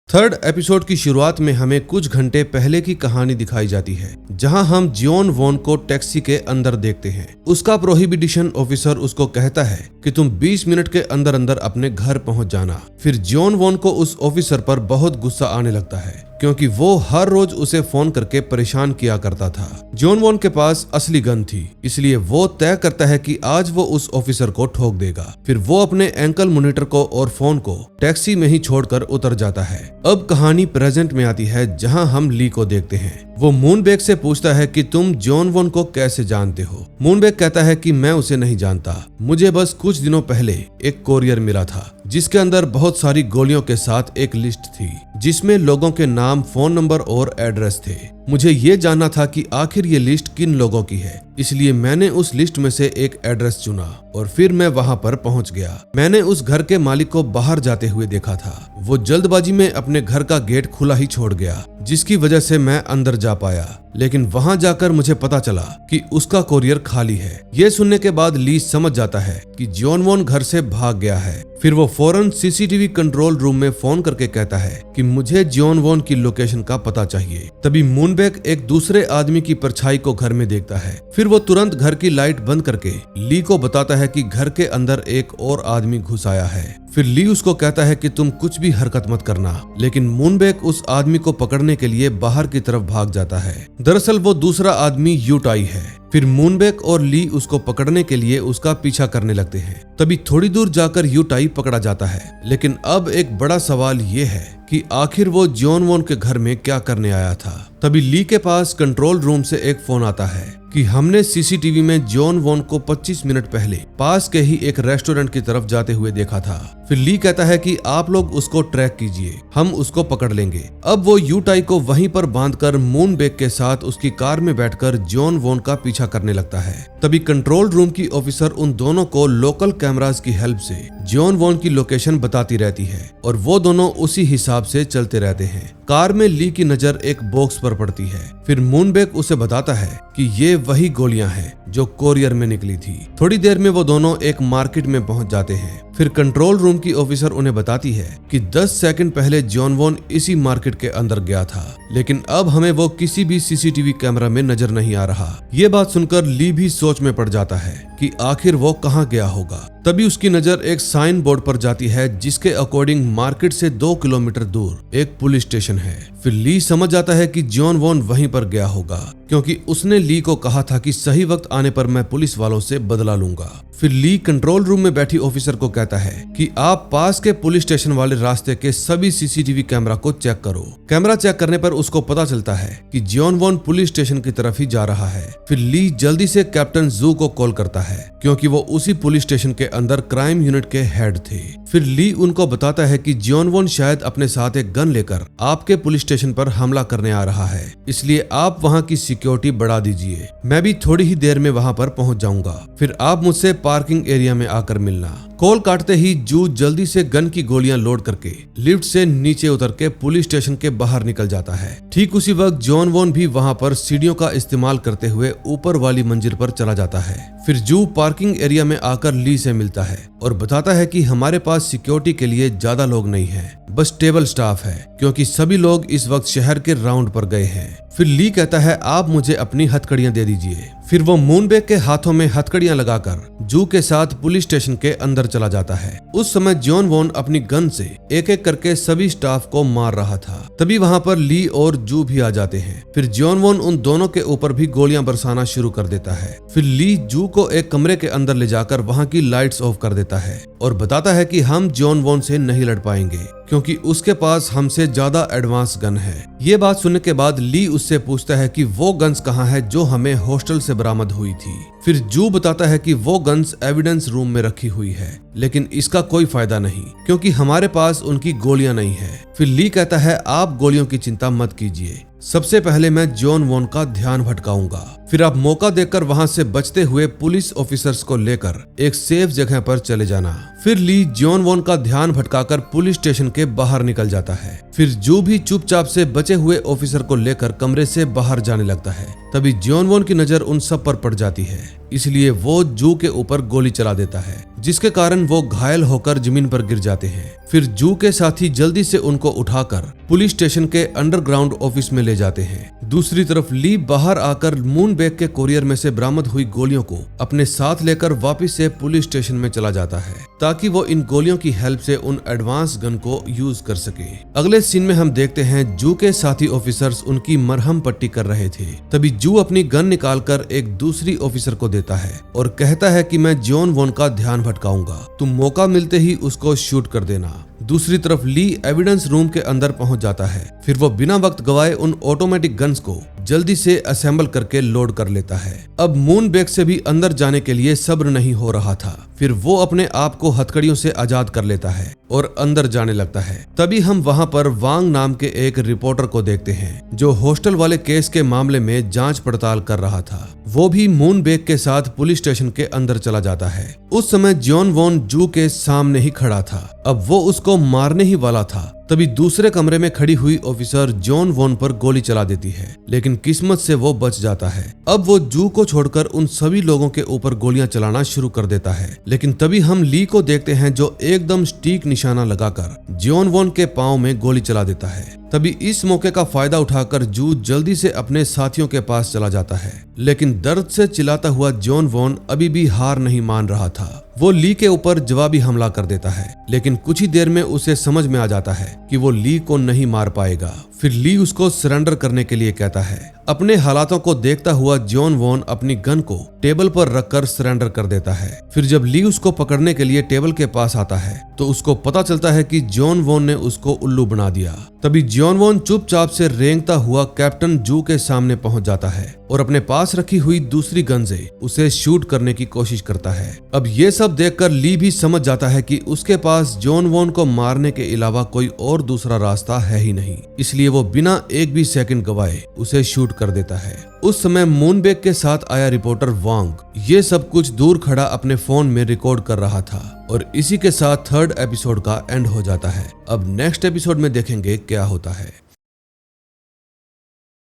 थर्ड एपिसोड की शुरुआत में हमें कुछ घंटे पहले की कहानी दिखाई जाती है जहां हम जॉन वॉन को टैक्सी के अंदर देखते हैं। उसका प्रोहिबिशन ऑफिसर उसको कहता है कि तुम 20 मिनट के अंदर अंदर अपने घर पहुंच जाना। फिर जॉन वॉन को उस ऑफिसर पर बहुत गुस्सा आने लगता है क्योंकि वो हर रोज उसे फोन करके परेशान किया करता था। जॉन वॉन के पास असली गन थी इसलिए वो तय करता है कि आज वो उस ऑफिसर को ठोक देगा। फिर वो अपने एंकल मॉनिटर को और फोन को टैक्सी में ही छोड़कर उतर जाता है। अब कहानी प्रेजेंट में आती है जहां हम ली को देखते हैं। वो मूनबेक से पूछता है कि तुम जॉन वॉन को कैसे जानते हो। मूनबेक कहता है कि मैं उसे नहीं जानता, मुझे बस कुछ दिनों पहले एक कोरियर मिला था जिसके अंदर बहुत सारी गोलियों के साथ एक लिस्ट थी जिसमें लोगों के नाम, फोन नंबर और एड्रेस थे। मुझे ये जानना था कि आखिर ये लिस्ट किन लोगों की है, इसलिए मैंने उस लिस्ट में से एक एड्रेस चुना और फिर मैं वहां पर पहुंच गया। मैंने उस घर के मालिक को बाहर जाते हुए देखा था। वो जल्दबाजी में अपने घर का गेट खुला ही छोड़ गया जिसकी वजह से मैं अंदर जा पाया, लेकिन वहां जाकर मुझे पता चला कि उसका कोरियर खाली है। ये सुनने के बाद ली समझ जाता है कि जॉन वॉन घर से भाग गया है। फिर वो फौरन सीसीटीवी कंट्रोल रूम में फोन करके कहता है कि मुझे जॉन वॉन की लोकेशन का पता चाहिए। तभी मूनबेक एक दूसरे आदमी की परछाई को घर में देखता है। फिर वो तुरंत घर की लाइट बंद करके ली को बताता है कि घर के अंदर एक और आदमी घुस आया है। फिर ली उसको कहता है कि तुम कुछ भी हरकत मत करना, लेकिन मूनबेक उस आदमी को पकड़ने के लिए बाहर की तरफ भाग जाता है। दरअसल वो दूसरा आदमी यूटाई है। फिर मूनबेक और ली उसको पकड़ने के लिए उसका पीछा करने लगते हैं। तभी थोड़ी दूर जाकर यूटाई पकड़ा जाता है, लेकिन अब एक बड़ा सवाल ये है कि आखिर वो जॉन वॉन के घर में क्या करने आया था। तभी ली के पास कंट्रोल रूम से एक फोन आता है कि हमने सीसीटीवी में जॉन वॉन को 25 मिनट पहले पास के ही एक रेस्टोरेंट की तरफ जाते हुए देखा था। फिर ली कहता है कि आप लोग उसको ट्रैक कीजिए, हम उसको पकड़ लेंगे। अब वो यूटाई को वहीं पर बांधकर मूनबेक के साथ उसकी कार में बैठकर जॉन वॉन का पीछा करने लगता है। तभी कंट्रोल रूम की ऑफिसर उन दोनों को लोकल कैमरास की हेल्प से जॉन वॉन की लोकेशन बताती रहती है और वो दोनों उसी हिसाब से चलते रहते हैं। कार में ली की नजर एक बॉक्स पर पड़ती है। फिर मूनबेक उसे बताता है कि ये वही गोलियां हैं जो कोरियर में निकली थी। थोड़ी देर में वो दोनों एक मार्केट में पहुंच जाते हैं। फिर कंट्रोल रूम की ऑफिसर उन्हें बताती है कि 10 सेकंड पहले जॉन वॉन इसी मार्केट के अंदर गया था, लेकिन अब हमें वो किसी भी सीसीटीवी कैमरा में नजर नहीं आ रहा। ये बात सुनकर ली भी सोच में पड़ जाता है कि आखिर वो कहाँ गया होगा। तभी उसकी नजर एक साइन बोर्ड पर जाती है जिसके अकॉर्डिंग मार्केट से 2 किलोमीटर दूर एक पुलिस स्टेशन है। फिर ली समझ जाता है कि जॉन वॉन वहीं पर गया होगा, क्योंकि उसने ली को कहा था कि सही वक्त आने पर मैं पुलिस वालों से बदला लूंगा। फिर ली कंट्रोल रूम में बैठी ऑफिसर को कहता है कि आप पास के पुलिस स्टेशन वाले रास्ते के सभी सीसीटीवी कैमरा को चेक करो। कैमरा चेक करने पर उसको पता चलता है कि जॉन वॉन पुलिस स्टेशन की तरफ ही जा रहा है। फिर ली जल्दी से कैप्टन जू को कॉल करता है, क्योंकि वो उसी पुलिस स्टेशन के अंदर क्राइम यूनिट के हेड थे। फिर ली उनको बताता है कि जॉन वॉन शायद अपने साथ एक गन लेकर आपके पुलिस स्टेशन पर हमला करने आ रहा है, इसलिए आप वहां की सिक्योरिटी बढ़ा दीजिए। मैं भी थोड़ी ही देर में वहां पर पहुंच जाऊंगा। फिर आप मुझसे पार्किंग एरिया में आकर मिलना। कॉल काटते ही जू जल्दी से गन की गोलियां लोड करके लिफ्ट से नीचे उतर के पुलिस स्टेशन के बाहर निकल जाता है। ठीक उसी वक्त जॉन वॉन भी वहां पर सीढ़ियों का इस्तेमाल करते हुए ऊपर वाली मंजिल पर चला जाता है। फिर जू पार्किंग एरिया में आकर ली से मिलता है और बताता है कि हमारे पास सिक्योरिटी के लिए ज्यादा लोग नहीं है, बस टेबल स्टाफ है, क्योंकि सभी लोग इस वक्त शहर के राउंड पर गए हैं। फिर ली कहता है आप मुझे अपनी हथकड़ियां दे दीजिए। फिर वो मूनबेक के हाथों में हथकड़ियां लगाकर जू के साथ पुलिस स्टेशन के अंदर चला जाता है। उस समय जॉन वॉन अपनी गन से एक एक करके सभी स्टाफ को मार रहा था। तभी वहां पर ली और जू भी आ जाते हैं। फिर जॉन वॉन उन दोनों के ऊपर भी गोलियां बरसाना शुरू कर देता है। फिर ली जू को एक कमरे के अंदर ले जाकर वहां की लाइट्स ऑफ कर देता है और बताता है कि हम जॉन वॉन से नहीं लड़ पाएंगे, क्योंकि उसके पास हमसे ज्यादा एडवांस गन है। ये बात सुनने के बाद ली उससे पूछता है कि वो गन्स कहाँ है जो हमें हॉस्टल से बरामद हुई थी। फिर जू बताता है कि वो गन्स एविडेंस रूम में रखी हुई है, लेकिन इसका कोई फायदा नहीं, क्योंकि हमारे पास उनकी गोलियां नहीं है। फिर ली कहता है आप गोलियों की चिंता मत कीजिए, सबसे पहले मैं जॉन वॉन का ध्यान भटकाऊंगा। फिर आप मौका देखकर वहां से बचते हुए पुलिस ऑफिसर्स को लेकर एक सेफ जगह पर चले जाना। फिर ली जॉन वॉन का ध्यान भटकाकर पुलिस स्टेशन के बाहर निकल जाता है। फिर जू भी चुपचाप से बचे हुए ऑफिसर को लेकर कमरे से बाहर जाने लगता है। तभी जॉन वॉन की नजर उन सब पर पड़ जाती है, इसलिए वो जू के ऊपर गोली चला देता है, जिसके कारण वो घायल होकर जमीन पर गिर जाते हैं। फिर जू के साथी जल्दी से उनको उठाकर पुलिस स्टेशन के अंडरग्राउंड ऑफिस में ले जाते हैं। दूसरी तरफ ली बाहर आकर मूनबेक के कोरियर में से बरामद हुई गोलियों को अपने साथ लेकर वापस से पुलिस स्टेशन में चला जाता है, ताकि वो इन गोलियों की हेल्प से उन एडवांस गन को यूज कर सके। अगले सीन में हम देखते हैं जू के साथी ऑफिसर्स उनकी मरहम पट्टी कर रहे थे। तभी जू अपनी गन निकालकर एक दूसरी ऑफिसर को देता है और कहता है कि मैं जॉन वॉन का ध्यान भटकाऊंगा, तुम मौका मिलते ही उसको शूट कर देना। दूसरी तरफ ली एविडेंस रूम के अंदर पहुंच जाता है। फिर वो बिना वक्त गवाए उन ऑटोमेटिक गन्स को जल्दी से असेंबल करके लोड कर लेता है। अब मूनबेक से भी अंदर जाने के लिए सब्र नहीं हो रहा था। फिर वो अपने आप को हथकड़ियों से आजाद कर लेता है और अंदर जाने लगता है। तभी हम वहां पर वांग नाम के एक रिपोर्टर को देखते हैं, जो हॉस्टल वाले केस के मामले में जांच पड़ताल कर रहा था। वो भी मूनबेक के साथ पुलिस स्टेशन के अंदर चला जाता है। उस समय जॉन वॉन जू के सामने ही खड़ा था। अब वो उसको मारने ही वाला था। तभी दूसरे कमरे में खड़ी हुई ऑफिसर जॉन वॉन पर गोली चला देती है, लेकिन किस्मत से वो बच जाता है। अब वो जू को छोड़कर उन सभी लोगों के ऊपर गोलियां चलाना शुरू कर देता है, लेकिन तभी हम ली को देखते हैं जो एकदम सटीक निशाना लगाकर जॉन वॉन के पांव में गोली चला देता है। तभी इस मौके का फायदा उठाकर जू जल्दी से अपने साथियों के पास चला जाता है, लेकिन दर्द से चिल्लाता हुआ जॉन वॉन अभी भी हार नहीं मान रहा था। वो ली के ऊपर जवाबी हमला कर देता है, लेकिन कुछ ही देर में उसे समझ में आ जाता है कि वो ली को नहीं मार पाएगा। फिर ली उसको सरेंडर करने के लिए कहता है। अपने हालातों को देखता हुआ जॉन वॉन अपनी गन को टेबल पर रखकर सरेंडर कर देता है। फिर जब ली उसको पकड़ने के लिए टेबल के पास आता है तो उसको पता चलता है कि जॉन वॉन ने उसको उल्लू बना दिया। तभी जॉन वॉन चुपचाप से रेंगता हुआ कैप्टन जू के सामने पहुंच जाता है और अपने पास रखी हुई दूसरी गन से उसे शूट करने की कोशिश करता है। अब ये सब देखकर ली भी समझ जाता है कि उसके पास जॉन वॉन को मारने के अलावा कोई और दूसरा रास्ता है ही नहीं, इसलिए वो बिना एक भी सेकंड गवाए उसे शूट कर देता है। उस समय मूनबेक के साथ आया रिपोर्टर वांग ये सब कुछ दूर खड़ा अपने फोन में रिकॉर्ड कर रहा था और इसी के साथ थर्ड एपिसोड का एंड हो जाता है। अब नेक्स्ट एपिसोड में देखेंगे क्या होता है।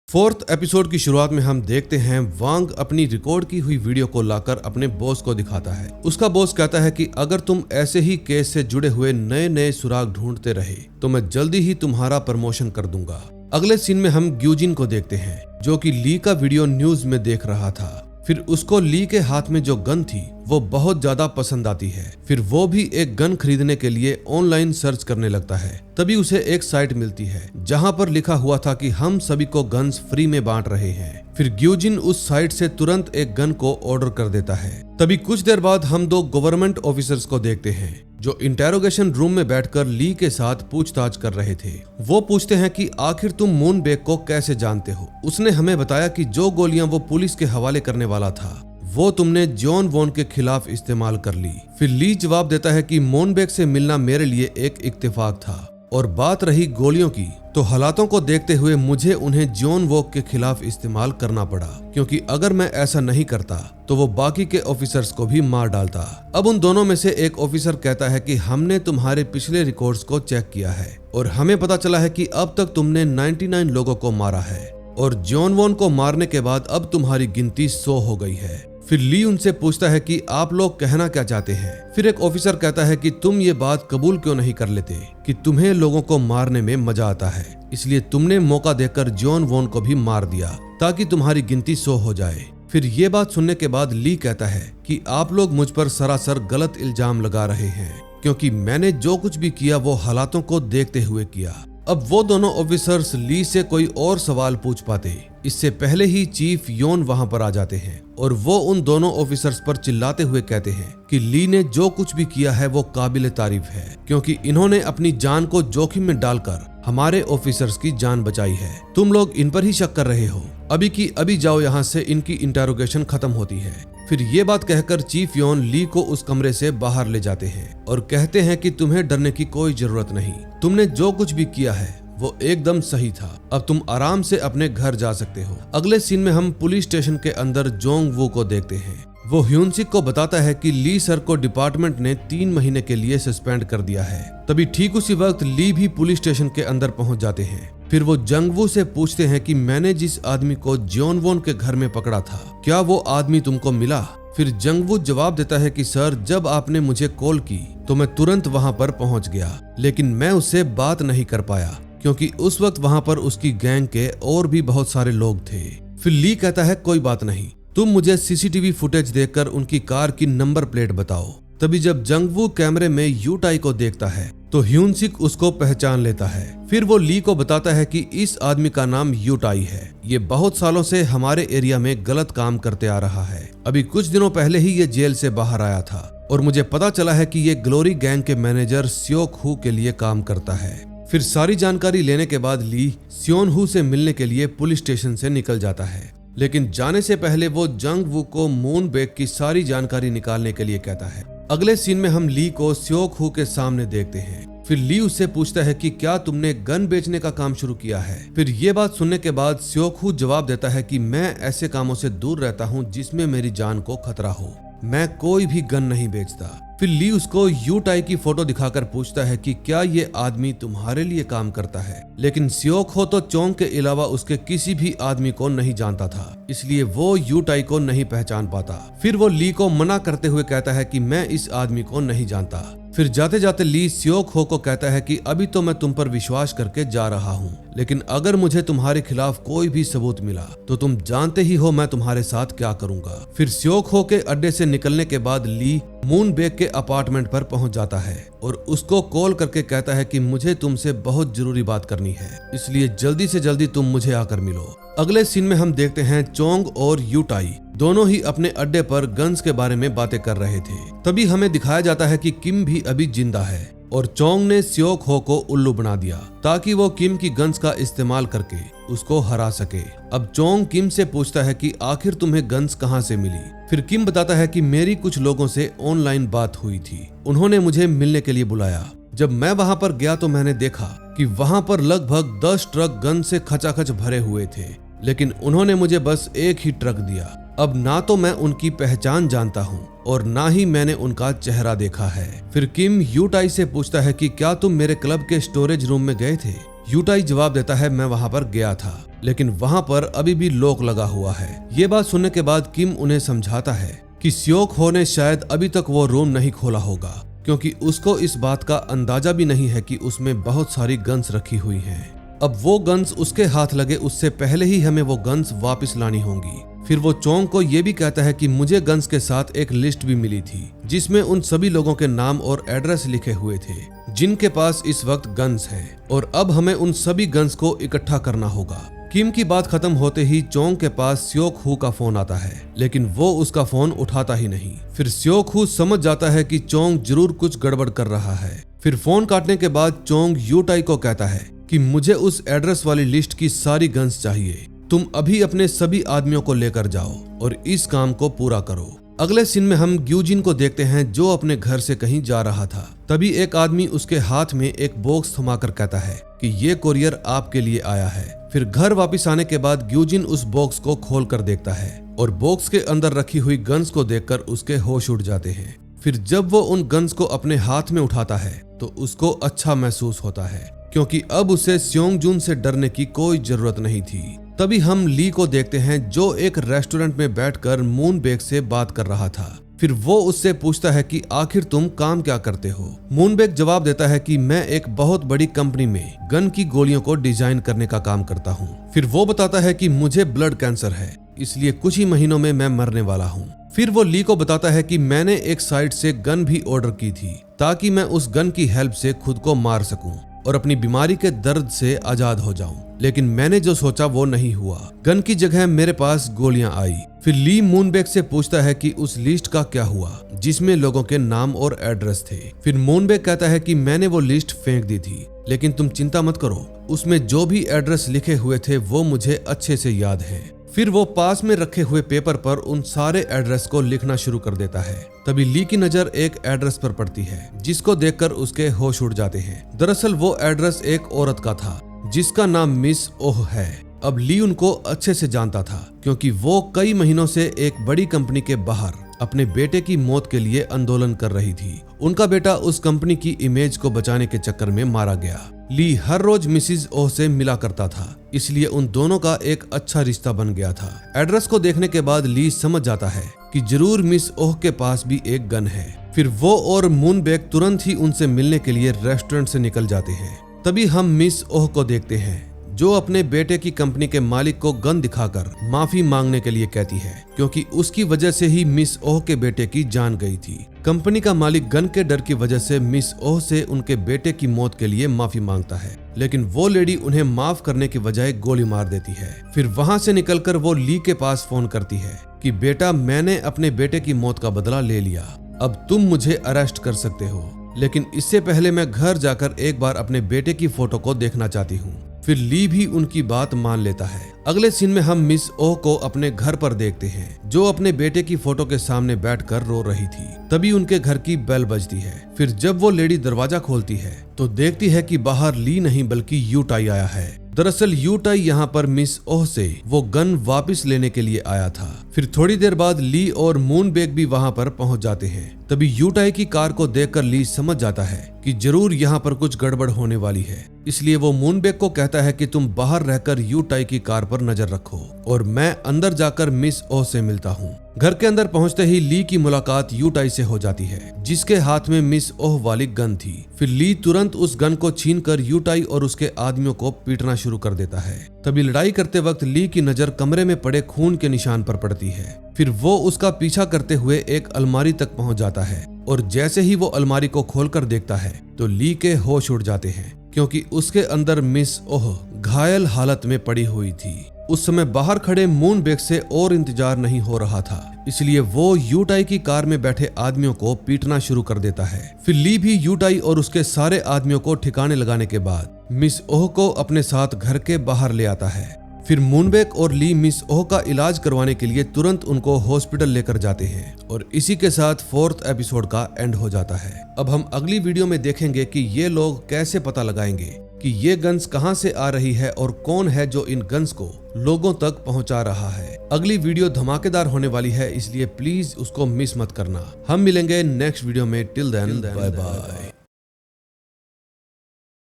फोर्थ एपिसोड की शुरुआत में हम देखते हैं वांग अपनी रिकॉर्ड की हुई वीडियो को लाकर अपने बॉस को दिखाता है। उसका बॉस कहता है कि अगर तुम ऐसे ही केस से जुड़े हुए नए नए सुराग ढूंढते रहे तो मैं जल्दी ही तुम्हारा प्रमोशन कर दूंगा। अगले सीन में हम ग्यूजिन को देखते हैं जो कि ली का वीडियो न्यूज में देख रहा था। फिर उसको ली के हाथ में जो गन थी वो बहुत ज्यादा पसंद आती है। फिर वो भी एक गन खरीदने के लिए ऑनलाइन सर्च करने लगता है। तभी उसे एक साइट मिलती है जहां पर लिखा हुआ था कि हम सभी को गन्स फ्री में बांट रहे हैं। फिर ग्यूजिन उस साइट से तुरंत एक गन को ऑर्डर कर देता है। तभी कुछ देर बाद हम दो गवर्नमेंट ऑफिसर्स को देखते हैं जो इंटेरोगेशन रूम में बैठकर ली के साथ पूछताछ कर रहे थे। वो पूछते हैं कि आखिर तुम मूनबेक को कैसे जानते हो? उसने हमें बताया कि जो गोलियां वो पुलिस के हवाले करने वाला था वो तुमने जॉन वॉन के खिलाफ इस्तेमाल कर ली। फिर ली जवाब देता है कि मूनबेक से मिलना मेरे लिए एक इत्तेफाक था और बात रही गोलियों की तो हालातों को देखते हुए मुझे उन्हें जॉन वॉक के खिलाफ इस्तेमाल करना पड़ा, क्योंकि अगर मैं ऐसा नहीं करता तो वो बाकी के ऑफिसर्स को भी मार डालता। अब उन दोनों में से एक ऑफिसर कहता है कि हमने तुम्हारे पिछले रिकॉर्ड्स को चेक किया है और हमें पता चला है कि अब तक तुमने 99 लोगों को मारा है और जॉन वॉन को मारने के बाद अब तुम्हारी गिनती 100 हो गई है। फिर ली उनसे पूछता है कि आप लोग कहना क्या चाहते हैं। फिर एक ऑफिसर कहता है कि तुम ये बात कबूल क्यों नहीं कर लेते कि तुम्हें लोगों को मारने में मजा आता है, इसलिए तुमने मौका देकर जॉन वॉन को भी मार दिया ताकि तुम्हारी गिनती 100 हो जाए। फिर ये बात सुनने के बाद ली कहता है कि आप लोग मुझ पर सरासर गलत इल्जाम लगा रहे हैं, क्योंकि मैंने जो कुछ भी किया वो हालातों को देखते हुए किया। अब वो दोनों ऑफिसर्स ली से कोई और सवाल पूछ पाते इससे पहले ही चीफ योन वहां पर आ जाते हैं और वो उन दोनों ऑफिसर्स पर चिल्लाते हुए कहते हैं कि ली ने जो कुछ भी किया है वो काबिले तारीफ है, क्योंकि इन्होंने अपनी जान को जोखिम में डालकर हमारे ऑफिसर्स की जान बचाई है। तुम लोग इन पर ही शक कर रहे हो, अभी की अभी जाओ यहाँ से, इनकी इंटेरोगेशन खत्म होती है। फिर ये बात कहकर चीफ योन ली को उस कमरे से बाहर ले जाते हैं और कहते हैं कि तुम्हें डरने की कोई जरूरत नहीं, तुमने जो कुछ भी किया है वो एकदम सही था, अब तुम आराम से अपने घर जा सकते हो। अगले सीन में हम पुलिस स्टेशन के अंदर जोंग वू को देखते हैं। वो ह्यूनसिक को बताता है कि ली सर को डिपार्टमेंट ने 3 महीने के लिए सस्पेंड कर दिया है। तभी ठीक उसी वक्त ली भी पुलिस स्टेशन के अंदर पहुंच जाते हैं। फिर वो जंगवू से पूछते हैं कि मैंने जिस आदमी को जॉन वॉन के घर में पकड़ा था क्या वो आदमी तुमको मिला? फिर जंगवू जवाब देता है कि सर, जब आपने मुझे कॉल की तो मैं तुरंत वहां पर पहुंच गया, लेकिन मैं उससे बात नहीं कर पाया क्योंकि उस वक्त वहां पर उसकी गैंग के और भी बहुत सारे लोग थे। फिर ली कहता है कोई बात नहीं, तुम मुझे सीसीटीवी फुटेज देखकर उनकी कार की नंबर प्लेट बताओ। तभी जब जंगवू कैमरे में यूटाई को देखता है तो ह्यूनसिक उसको पहचान लेता है। फिर वो ली को बताता है कि इस आदमी का नाम यूटाई है, ये बहुत सालों से हमारे एरिया में गलत काम करते आ रहा है। अभी कुछ दिनों पहले ही ये जेल से बाहर आया था और मुझे पता चला है कि ये ग्लोरी गैंग के मैनेजर स्योक हू के लिए काम करता है। फिर सारी जानकारी लेने के बाद ली स्योन हू से मिलने के लिए पुलिस स्टेशन से निकल जाता है, लेकिन जाने से पहले वो जंग वू को मूनबेक की सारी जानकारी निकालने के लिए कहता है। अगले सीन में हम ली को स्योक हू के सामने देखते हैं। फिर ली उससे पूछता है कि क्या तुमने गन बेचने का काम शुरू किया है? फिर ये बात सुनने के बाद स्योक हू जवाब देता है कि मैं ऐसे कामों से दूर रहता हूँ जिसमें मेरी जान को खतरा हो, मैं कोई भी गन नहीं बेचता। फिर ली उसको यूटाई की फोटो दिखाकर पूछता है कि क्या ये आदमी तुम्हारे लिए काम करता है? लेकिन स्योक हो तो चोंग के अलावा उसके किसी भी आदमी को नहीं जानता था, इसलिए वो यूटाई को नहीं पहचान पाता। फिर वो ली को मना करते हुए कहता है कि मैं इस आदमी को नहीं जानता। फिर जाते जाते ली स्योक हो को कहता है कि अभी तो मैं तुम पर विश्वास करके जा रहा हूँ, लेकिन अगर मुझे तुम्हारे खिलाफ कोई भी सबूत मिला तो तुम जानते ही हो मैं तुम्हारे साथ क्या करूंगा। फिर स्योक हो के अड्डे से निकलने के बाद ली मूनबेक के अपार्टमेंट पर पहुंच जाता है और उसको कॉल करके कहता है कि मुझे तुमसे बहुत जरूरी बात करनी है, इसलिए जल्दी से जल्दी तुम मुझे आकर मिलो। अगले सीन में हम देखते हैं चोंग और यूटाई दोनों ही अपने अड्डे पर गन्स के बारे में बातें कर रहे थे। तभी हमें दिखाया जाता है कि किम भी अभी जिंदा है और चोंग ने स्योक हो को उल्लू बना दिया ताकि वो किम की गन्स का इस्तेमाल करके उसको हरा सके। अब चोंग किम से पूछता है कि आखिर तुम्हें गन्स कहाँ से मिली। फिर किम बताता है कि मेरी कुछ लोगों से ऑनलाइन बात हुई थी, उन्होंने मुझे मिलने के लिए बुलाया। जब मैं वहां पर गया तो मैंने देखा कि वहां पर लगभग 10 ट्रक गन से खचाखच भरे हुए थे, लेकिन उन्होंने मुझे बस एक ही ट्रक दिया। अब ना तो मैं उनकी पहचान जानता हूँ और ना ही मैंने उनका चेहरा देखा है। फिर किम यूटाई से पूछता है कि क्या तुम मेरे क्लब के स्टोरेज रूम में गए थे। यूटाई जवाब देता है मैं वहां पर गया था, लेकिन वहां पर अभी भी लॉक लगा हुआ है। ये बात सुनने के बाद किम उन्हें समझाता है कि स्योक हो ने शायद अभी तक वो रूम नहीं खोला होगा, क्योंकि उसको इस बात का अंदाजा भी नहीं है कि उसमें बहुत सारी गन्स रखी हुई हैं। अब वो गन्स उसके हाथ लगे उससे पहले ही हमें वो गन्स वापस लानी होंगी। फिर वो चोंग को ये भी कहता है कि मुझे गन्स के साथ एक लिस्ट भी मिली थी, जिसमें उन सभी लोगों के नाम और एड्रेस लिखे हुए थे जिनके पास इस वक्त गन्स हैं, और अब हमें उन सभी गन्स को इकट्ठा करना होगा। किम की बात खत्म होते ही चोंग के पास स्योक हु का फोन आता है, लेकिन वो उसका फोन उठाता ही नहीं। फिर स्योक हु समझ जाता है कि चोंग जरूर कुछ गड़बड़ कर रहा है। फिर फोन काटने के बाद चोंग यूटाई को कहता है कि मुझे उस एड्रेस वाली लिस्ट की सारी गन्स चाहिए, तुम अभी अपने सभी आदमियों को लेकर जाओ और इस काम को पूरा करो। अगले सीन में हम ग्यूजिन को देखते हैं जो अपने घर से कहीं जा रहा था। तभी एक आदमी उसके हाथ में एक बॉक्स थमाकर कहता है कि ये कोरियर आपके लिए आया है। फिर घर वापस आने के बाद ग्यूजिन उस बॉक्स को खोल कर देखता है और बॉक्स के अंदर रखी हुई गन्स को देखकर उसके होश उड़ जाते हैं। फिर जब वो उन गन्स को अपने हाथ में उठाता है तो उसको अच्छा महसूस होता है, क्योंकि अब उसे स्योंगजुन से डरने की कोई जरूरत नहीं थी। तभी हम ली को देखते हैं जो एक रेस्टोरेंट में बैठकर मूनबेक से बात कर रहा था। फिर वो उससे पूछता है कि आखिर तुम काम क्या करते हो। मूनबेक जवाब देता है कि मैं एक बहुत बड़ी कंपनी में गन की गोलियों को डिजाइन करने का काम करता हूँ। फिर वो बताता है कि मुझे ब्लड कैंसर है, इसलिए कुछ ही महीनों में मैं मरने वाला हूँ। फिर वो ली को बताता है कि मैंने एक साइट से गन भी ऑर्डर की थी ताकि मैं उस गन की हेल्प से खुद को मार सकूं और अपनी बीमारी के दर्द से आजाद हो जाऊं, लेकिन मैंने जो सोचा वो नहीं हुआ। गन की जगह मेरे पास गोलियां आई। फिर ली मूनबेक से पूछता है कि उस लिस्ट का क्या हुआ जिसमें लोगों के नाम और एड्रेस थे। फिर मूनबेक कहता है कि मैंने वो लिस्ट फेंक दी थी, लेकिन तुम चिंता मत करो, उसमें जो भी एड्रेस लिखे हुए थे वो मुझे अच्छे से याद है। फिर वो पास में रखे हुए पेपर पर उन सारे एड्रेस को लिखना शुरू कर देता है। तभी ली की नजर एक एड्रेस पर पड़ती है जिसको देखकर उसके होश उड़ जाते हैं। दरअसल वो एड्रेस एक औरत का था जिसका नाम मिस ओह है। अब ली उनको अच्छे से जानता था क्योंकि वो कई महीनों से एक बड़ी कंपनी के बाहर अपने बेटे की मौत के लिए आंदोलन कर रही थी। उनका बेटा उस कंपनी की इमेज को बचाने के चक्कर में मारा गया। ली हर रोज मिसिज ओह से मिला करता था, इसलिए उन दोनों का एक अच्छा रिश्ता बन गया था। एड्रेस को देखने के बाद ली समझ जाता है कि जरूर मिस ओह के पास भी एक गन है। फिर वो और मूनबेक तुरंत ही उनसे मिलने के लिए रेस्टोरेंट से निकल जाते हैं। तभी हम मिस ओह को देखते हैं जो अपने बेटे की कंपनी के मालिक को गन दिखाकर माफी मांगने के लिए कहती है, क्योंकि उसकी वजह से ही मिस ओह के बेटे की जान गई थी। कंपनी का मालिक गन के डर की वजह से मिस ओह से उनके बेटे की मौत के लिए माफी मांगता है, लेकिन वो लेडी उन्हें माफ करने की बजाय गोली मार देती है। फिर वहां से निकलकर वो ली के पास फोन करती है कि बेटा, मैंने अपने बेटे की मौत का बदला ले लिया, अब तुम मुझे अरेस्ट कर सकते हो, लेकिन इससे पहले मैं घर जाकर एक बार अपने बेटे की फोटो को देखना चाहती हूँ। फिर ली भी उनकी बात मान लेता है। अगले सीन में हम मिस ओह को अपने घर पर देखते हैं जो अपने बेटे की फोटो के सामने बैठकर रो रही थी। तभी उनके घर की बेल बजती है। फिर जब वो लेडी दरवाजा खोलती है तो देखती है कि बाहर ली नहीं बल्कि यूटाई आया है। दरअसल यूटाई यहाँ पर मिस ओह से वो गन वापस लेने के लिए आया था। फिर थोड़ी देर बाद ली और मूनबेक भी वहाँ पर पहुँच जाते हैं। तभी यूटाई की कार को देखकर ली समझ जाता है कि जरूर यहाँ पर कुछ गड़बड़ होने वाली है, इसलिए वो मूनबेक को कहता है कि तुम बाहर रहकर यूटाई की कार पर नजर रखो और मैं अंदर जाकर मिस ओह से मिलता हूँ। घर के अंदर पहुंचते ही ली की मुलाकात यूटाई से हो जाती है जिसके हाथ में मिस ओह वाली गन थी। फिर ली तुरंत उस गन को छीनकर यूटाई और उसके आदमियों को पीटना शुरू कर देता है। तभी लड़ाई करते वक्त ली की नजर कमरे में पड़े खून के निशान पर पड़ती है। फिर वो उसका पीछा करते हुए एक अलमारी तक पहुंच जाता है और जैसे ही वो अलमारी को खोलकर देखता है तो ली के होश उड़ जाते हैं, क्योंकि उसके अंदर मिस ओह घायल हालत में पड़ी हुई थी। उस समय बाहर खड़े मूनबेक से और इंतजार नहीं हो रहा था, इसलिए वो यूटाई की कार में बैठे आदमियों को पीटना शुरू कर देता है। फिर ली भी यूटाई और उसके सारे आदमियों को ठिकाने लगाने के बाद मिस ओह को अपने साथ घर के बाहर ले आता है। फिर मूनबेक और ली मिस ओह का इलाज करवाने के लिए तुरंत उनको हॉस्पिटल लेकर जाते हैं और इसी के साथ 4th एपिसोड का एंड हो जाता है। अब हम अगली वीडियो में देखेंगे कि ये लोग कैसे पता लगाएंगे कि ये गन्स कहां से आ रही है और कौन है जो इन गन्स को लोगों तक पहुंचा रहा है। अगली वीडियो धमाकेदार होने वाली है, इसलिए प्लीज उसको मिस मत करना। हम मिलेंगे नेक्स्ट वीडियो में। Till then bye bye.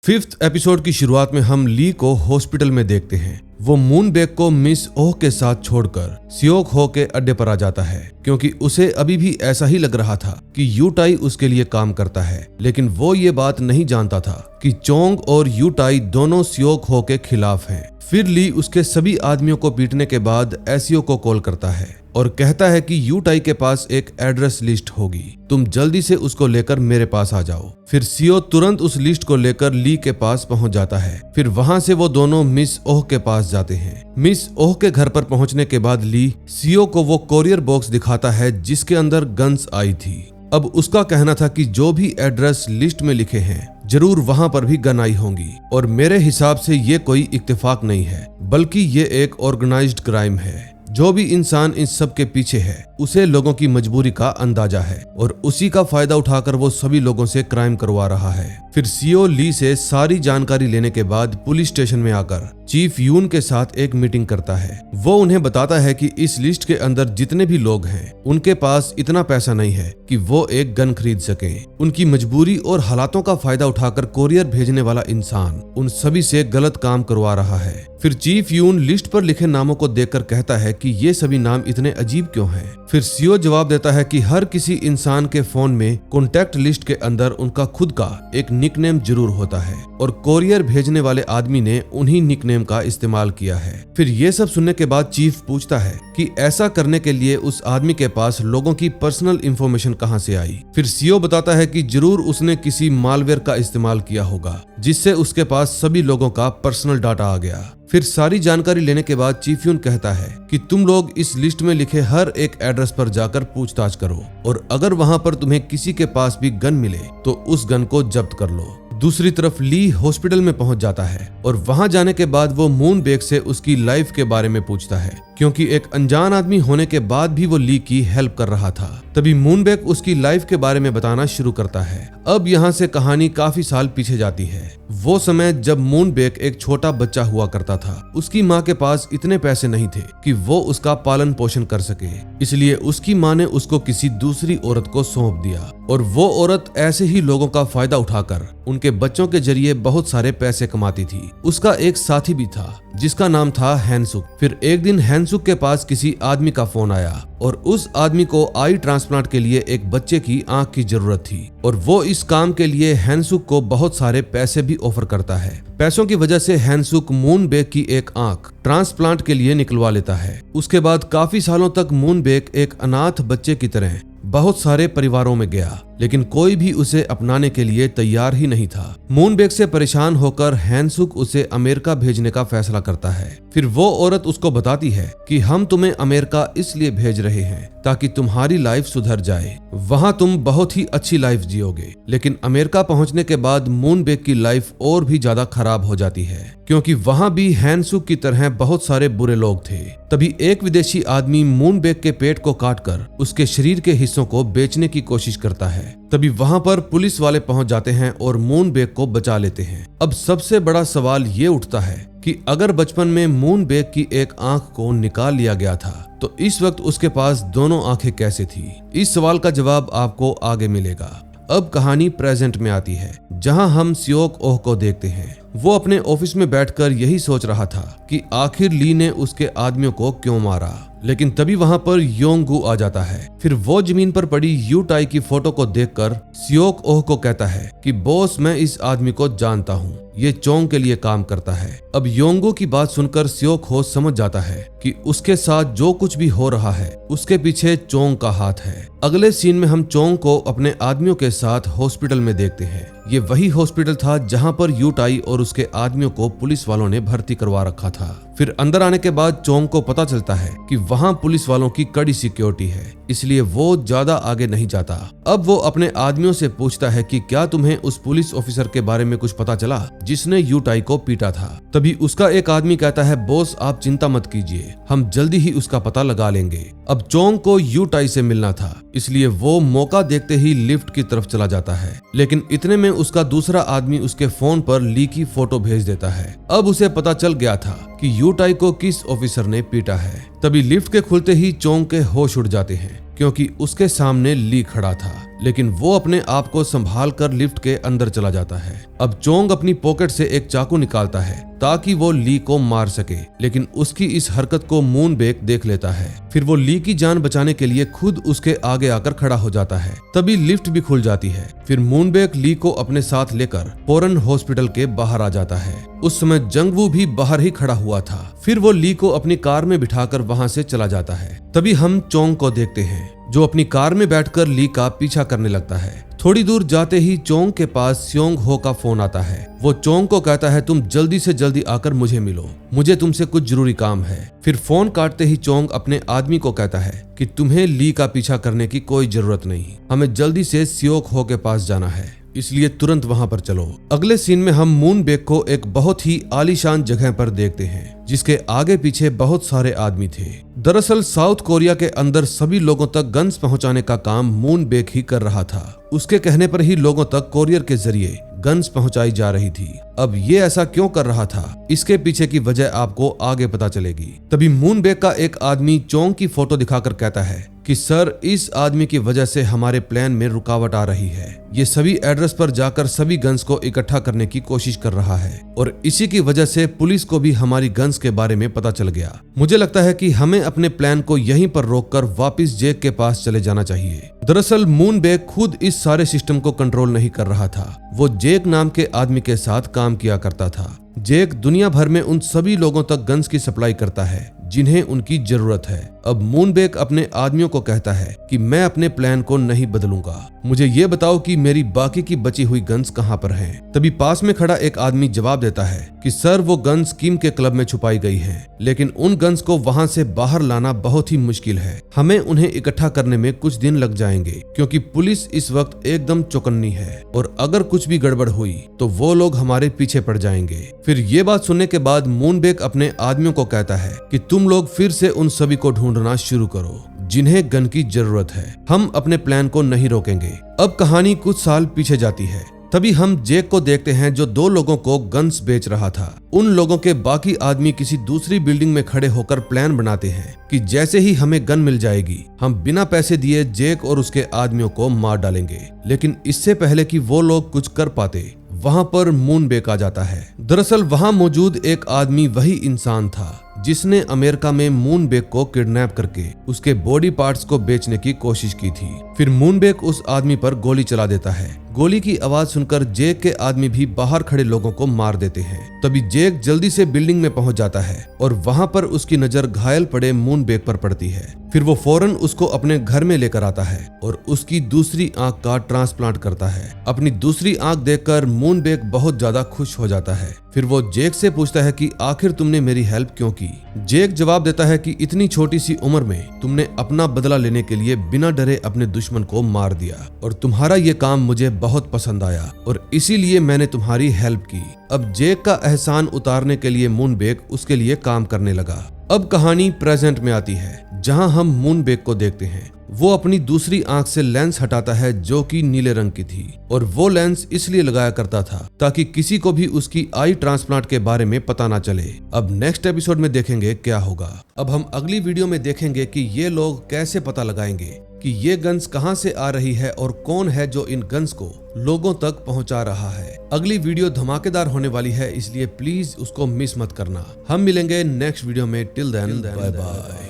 5th episode की शुरुआत में हम ली को हॉस्पिटल में देखते हैं। वो मूनबेक को मिस ओह के साथ छोड़कर सियोक हो के अड्डे पर आ जाता है, क्योंकि उसे अभी भी ऐसा ही लग रहा था कि यूटाई उसके लिए काम करता है। लेकिन वो ये बात नहीं जानता था कि चोंग और यूटाई दोनों सियोक हो के खिलाफ हैं। फिर ली उसके सभी आदमियों को पीटने के बाद एसियो को कॉल करता है और कहता है कि यूटाई के पास एक एड्रेस लिस्ट होगी, तुम जल्दी से उसको लेकर मेरे पास आ जाओ। फिर सियो तुरंत उस लिस्ट को लेकर ली के पास पहुंच जाता है। फिर वहां से वो दोनों मिस ओह के पास जाते हैं। मिस ओह के घर पर पहुंचने के बाद ली सियो को वो कोरियर बॉक्स दिखाता है जिसके अंदर गन्स आई थी। अब उसका कहना था कि जो भी एड्रेस लिस्ट में लिखे हैं जरूर वहां पर भी गन आई होंगी, और मेरे हिसाब से ये कोई इत्तेफाक नहीं है, बल्कि ये एक ऑर्गेनाइज्ड क्राइम है। जो भी इंसान इन सब के पीछे है उसे लोगों की मजबूरी का अंदाजा है और उसी का फायदा उठाकर वो सभी लोगों से क्राइम करवा रहा है। फिर सीओ ली से सारी जानकारी लेने के बाद पुलिस स्टेशन में आकर चीफ यून के साथ एक मीटिंग करता है। वो उन्हें बताता है कि इस लिस्ट के अंदर जितने भी लोग हैं उनके पास इतना पैसा नहीं है कि वो एक गन खरीद सके। उनकी मजबूरी और हालातों का फायदा उठाकर कोरियर भेजने वाला इंसान उन सभी से गलत काम करवा रहा है। फिर चीफ यून लिस्ट पर लिखे नामों को देखकर कहता है कि ये सभी नाम इतने अजीब क्यों हैं? फिर सीओ जवाब देता है कि हर किसी इंसान के फोन में कॉन्टैक्ट लिस्ट के अंदर उनका खुद का एक निकनेम जरूर होता है और कोरियर भेजने वाले आदमी ने उन्हीं निकनेम का इस्तेमाल किया है। फिर ये सब सुनने के बाद चीफ पूछता है कि ऐसा करने के लिए उस आदमी के पास लोगों की पर्सनल इंफॉर्मेशन कहां से आई? फिर सीओ बताता है कि जरूर उसने किसी मालवेयर का इस्तेमाल किया होगा जिससे उसके पास सभी लोगों का पर्सनल डाटा आ गया। फिर सारी जानकारी लेने के बाद चीफ यून कहता है कि तुम लोग इस लिस्ट में लिखे हर एक एड्रेस पर जाकर पूछताछ करो और अगर वहां पर तुम्हें किसी के पास भी गन मिले तो उस गन को जब्त कर लो। दूसरी तरफ ली हॉस्पिटल में पहुंच जाता है और वहां जाने के बाद वो मूनबेक से उसकी लाइफ के बारे में पूछता है, क्योंकि एक अनजान आदमी होने के बाद भी वो ली की हेल्प कर रहा था। तभी मूनबेक उसकी लाइफ के बारे में बताना शुरू करता है। अब यहाँ से कहानी काफी साल पीछे जाती है। वो समय जब मूनबेक एक छोटा बच्चा हुआ करता था। उसकी माँ के पास इतने पैसे नहीं थे कि वो उसका पालन पोषण कर सके, इसलिए उसकी माँ ने उसको किसी दूसरी औरत को सौंप दिया और वो औरत ऐसे ही लोगों का फायदा उठाकर उनके बच्चों के जरिए बहुत सारे पैसे कमाती थी। उसका एक साथी भी था जिसका नाम था हैंसुक। फिर एक दिन हैंसुक के पास किसी आदमी का फोन आया और उस आदमी को आई ट्रांसप्लांट के लिए एक बच्चे की आंख की जरूरत थी और वो इस काम के लिए हैंसुक को बहुत सारे पैसे भी ऑफर करता है। पैसों की वजह से हैंसुक मूनबेक की एक आंख ट्रांसप्लांट के लिए निकलवा लेता है। उसके बाद काफी सालों तक मूनबेक एक अनाथ बच्चे की तरह बहुत सारे परिवारों में गया, लेकिन कोई भी उसे अपनाने के लिए तैयार ही नहीं था। मूनबेक से परेशान होकर हैंसुक उसे अमेरिका भेजने का फैसला करता है। फिर वो औरत उसको बताती है कि हम तुम्हें अमेरिका इसलिए भेज रहे हैं ताकि तुम्हारी लाइफ सुधर जाए, वहां तुम बहुत ही अच्छी लाइफ जियोगे। लेकिन अमेरिका पहुंचने के बाद मूनबेक की लाइफ और भी ज्यादा खराब हो जाती है, क्योंकि वहां भी हैंसुक की तरह बहुत सारे बुरे लोग थे। तभी एक विदेशी आदमी मूनबेक के पेट को काटकर उसके शरीर के हिस्सों को बेचने की कोशिश करता है। तभी वहां पर पुलिस वाले पहुंच जाते हैं और मूनबेक को बचा लेते हैं। अब सबसे बड़ा सवाल ये उठता है कि अगर बचपन में मूनबेक की एक आंख को निकाल लिया गया था तो इस वक्त उसके पास दोनों आंखें कैसे थी? इस सवाल का जवाब आपको आगे मिलेगा। अब कहानी प्रेजेंट में आती है, जहां हम सियोक ओह को देखते हैं। वो अपने ऑफिस में बैठकर यही सोच रहा था कि आखिर ली ने उसके आदमियों को क्यों मारा। लेकिन तभी वहां पर योंगू आ जाता है। फिर वो जमीन पर पड़ी यूटाई की फोटो को देखकर सियोक ओह को कहता है कि बॉस, मैं इस आदमी को जानता हूँ, ये चोंग के लिए काम करता है। अब योंगू की बात सुनकर सियोक हो समझ जाता है कि उसके साथ जो कुछ भी हो रहा है उसके पीछे चोंग का हाथ है। अगले सीन में हम चोंग को अपने आदमियों के साथ हॉस्पिटल में देखते हैं। ये वही हॉस्पिटल था जहां पर यूटाई और उसके आदमियों को पुलिस वालों ने भर्ती करवा रखा था। फिर अंदर आने के बाद चोंग को पता चलता है कि वहाँ पुलिस वालों की कड़ी सिक्योरिटी है, इसलिए वो ज्यादा आगे नहीं जाता। अब वो अपने आदमियों से पूछता है कि क्या तुम्हें उस पुलिस ऑफिसर के बारे में कुछ पता चला जिसने यू टाई को पीटा था। तभी उसका एक आदमी कहता है, बॉस आप चिंता मत कीजिए, हम जल्दी ही उसका पता लगा लेंगे। अब चोंग को यू टाई से मिलना था, इसलिए वो मौका देखते ही लिफ्ट की तरफ चला जाता है, लेकिन इतने में उसका दूसरा आदमी उसके फोन पर ली की फोटो भेज देता है। अब उसे पता चल गया था कि यू टाई को किस ऑफिसर ने पीटा है। तभी लिफ्ट के खुलते ही चोंग के होश उड़ जाते हैं, क्योंकि उसके सामने ली खड़ा था, लेकिन वो अपने आप को संभाल कर लिफ्ट के अंदर चला जाता है। अब चोंग अपनी पॉकेट से एक चाकू निकालता है ताकि वो ली को मार सके, लेकिन उसकी इस हरकत को मूनबेक देख लेता है। फिर वो ली की जान बचाने के लिए खुद उसके आगे आकर खड़ा हो जाता है। तभी लिफ्ट भी खुल जाती है। फिर मूनबेक ली को अपने साथ लेकर फौरन हॉस्पिटल के बाहर आ जाता है। उस समय जंगवू भी बाहर ही खड़ा हुआ था। फिर वो ली को अपनी कार में बिठाकर वहां से चला जाता है। तभी हम चोंग को देखते हैं जो अपनी कार में बैठकर ली का पीछा करने लगता है। थोड़ी दूर जाते ही चोंग के पास स्योंग हो का फोन आता है। वो चोंग को कहता है, तुम जल्दी से जल्दी आकर मुझे मिलो, मुझे तुमसे कुछ जरूरी काम है। फिर फोन काटते ही चोंग अपने आदमी को कहता है कि तुम्हें ली का पीछा करने की कोई जरूरत नहीं, हमें जल्दी से स्योक हो के पास जाना है, इसलिए तुरंत वहां पर चलो। अगले सीन में हम मूनबेक को एक बहुत ही आलीशान जगह पर देखते हैं, जिसके आगे पीछे बहुत सारे आदमी थे। दरअसल साउथ कोरिया के अंदर सभी लोगों तक गन्स पहुंचाने का काम मूनबेक ही कर रहा था। उसके कहने पर ही लोगों तक कोरियर के जरिए गन्स पहुंचाई जा रही थी। अब ये ऐसा क्यों कर रहा था, इसके पीछे की वजह आपको आगे पता चलेगी। तभी मूनबेक का एक आदमी चोंग की फोटो दिखाकर कहता है कि सर, इस आदमी की वजह से हमारे प्लान में रुकावट आ रही है। ये सभी एड्रेस पर जाकर सभी गन्स को इकट्ठा करने की कोशिश कर रहा है और इसी की वजह से पुलिस को भी हमारी गन्स के बारे में पता चल गया। मुझे लगता है कि हमें अपने प्लान को यहीं पर रोककर वापस जेक के पास चले जाना चाहिए। दरअसल मूनबेक खुद इस सारे सिस्टम को कंट्रोल नहीं कर रहा था। वो जेक नाम के आदमी के साथ काम किया करता था। जेक दुनिया भर में उन सभी लोगों तक गन्स की सप्लाई करता है जिन्हें उनकी जरूरत है। अब मूनबेक अपने आदमियों को कहता है कि मैं अपने प्लान को नहीं बदलूंगा, मुझे ये बताओ कि मेरी बाकी की बची हुई गन्स कहां पर हैं। तभी पास में खड़ा एक आदमी जवाब देता है कि सर, वो गन्स किम के क्लब में छुपाई गई हैं, लेकिन उन गन्स को वहां से बाहर लाना बहुत ही मुश्किल है। हमें उन्हें इकट्ठा करने में कुछ दिन लग जाएंगे, क्योंकि पुलिस इस वक्त एकदम चौकन्नी है और अगर कुछ भी गड़बड़ हुई तो वो लोग हमारे पीछे पड़ जाएंगे। फिर ये बात सुनने के बाद मूनबेक अपने आदमियों को कहता है कि तुम लोग फिर से उन सभी को ढूंढना शुरू करो जिन्हें गन की जरूरत है, हम अपने प्लान को नहीं रोकेंगे। अब कहानी कुछ साल पीछे जाती है। तभी हम जेक को देखते हैं जो 2 लोगों को गन्स बेच रहा था। उन लोगों के बाकी आदमी किसी दूसरी बिल्डिंग में खड़े होकर प्लान बनाते हैं कि जैसे ही हमें गन मिल जाएगी हम बिना पैसे दिए जेक और उसके आदमियों को मार डालेंगे। लेकिन इससे पहले कि वो लोग कुछ कर पाते, वहां पर मूनबेक आ जाता है। दरअसल वहां मौजूद एक आदमी वही इंसान था जिसने अमेरिका में मूनबेक को किडनैप करके उसके बॉडी पार्ट्स को बेचने की कोशिश की थी। फिर मूनबेक उस आदमी पर गोली चला देता है। गोली की आवाज सुनकर जेक के आदमी भी बाहर खड़े लोगों को मार देते हैं। तभी जेक जल्दी से बिल्डिंग में पहुंच जाता है और वहां पर उसकी नजर घायल पड़े मूनबेक पर पड़ती है। फिर वो फौरन उसको अपने घर में लेकर आता है और उसकी दूसरी आंख का ट्रांसप्लांट करता है। अपनी दूसरी आंख देखकर मूनबेक बहुत ज्यादा खुश हो जाता है। फिर वो जेक से पूछता है कि आखिर तुमने मेरी हेल्प क्यों की। जेक जवाब देता है कि इतनी छोटी सी उम्र में तुमने अपना बदला लेने के लिए बिना डरे अपने दुश्मन को मार दिया और तुम्हारा ये काम मुझे बहुत पसंद आया और इसीलिए मैंने तुम्हारी हेल्प की। अब जेक का एहसान उतारने के लिए मूनबेक उसके लिए काम करने लगा। अब कहानी प्रेजेंट में आती है, जहां हम मूनबेक को देखते हैं। वो अपनी दूसरी आंख से लेंस हटाता है जो कि नीले रंग की थी और वो लेंस इसलिए लगाया करता था ताकि किसी को भी उसकी आई ट्रांसप्लांट के बारे में पता ना चले। अब नेक्स्ट एपिसोड में देखेंगे क्या होगा। अब हम अगली वीडियो में देखेंगे कि ये लोग कैसे पता लगाएंगे कि ये गन्स कहां से आ रही है और कौन है जो इन गन्स को लोगों तक पहुंचा रहा है। अगली वीडियो धमाकेदार होने वाली है, इसलिए प्लीज उसको मिस मत करना। हम मिलेंगे नेक्स्ट वीडियो में। Till then bye bye.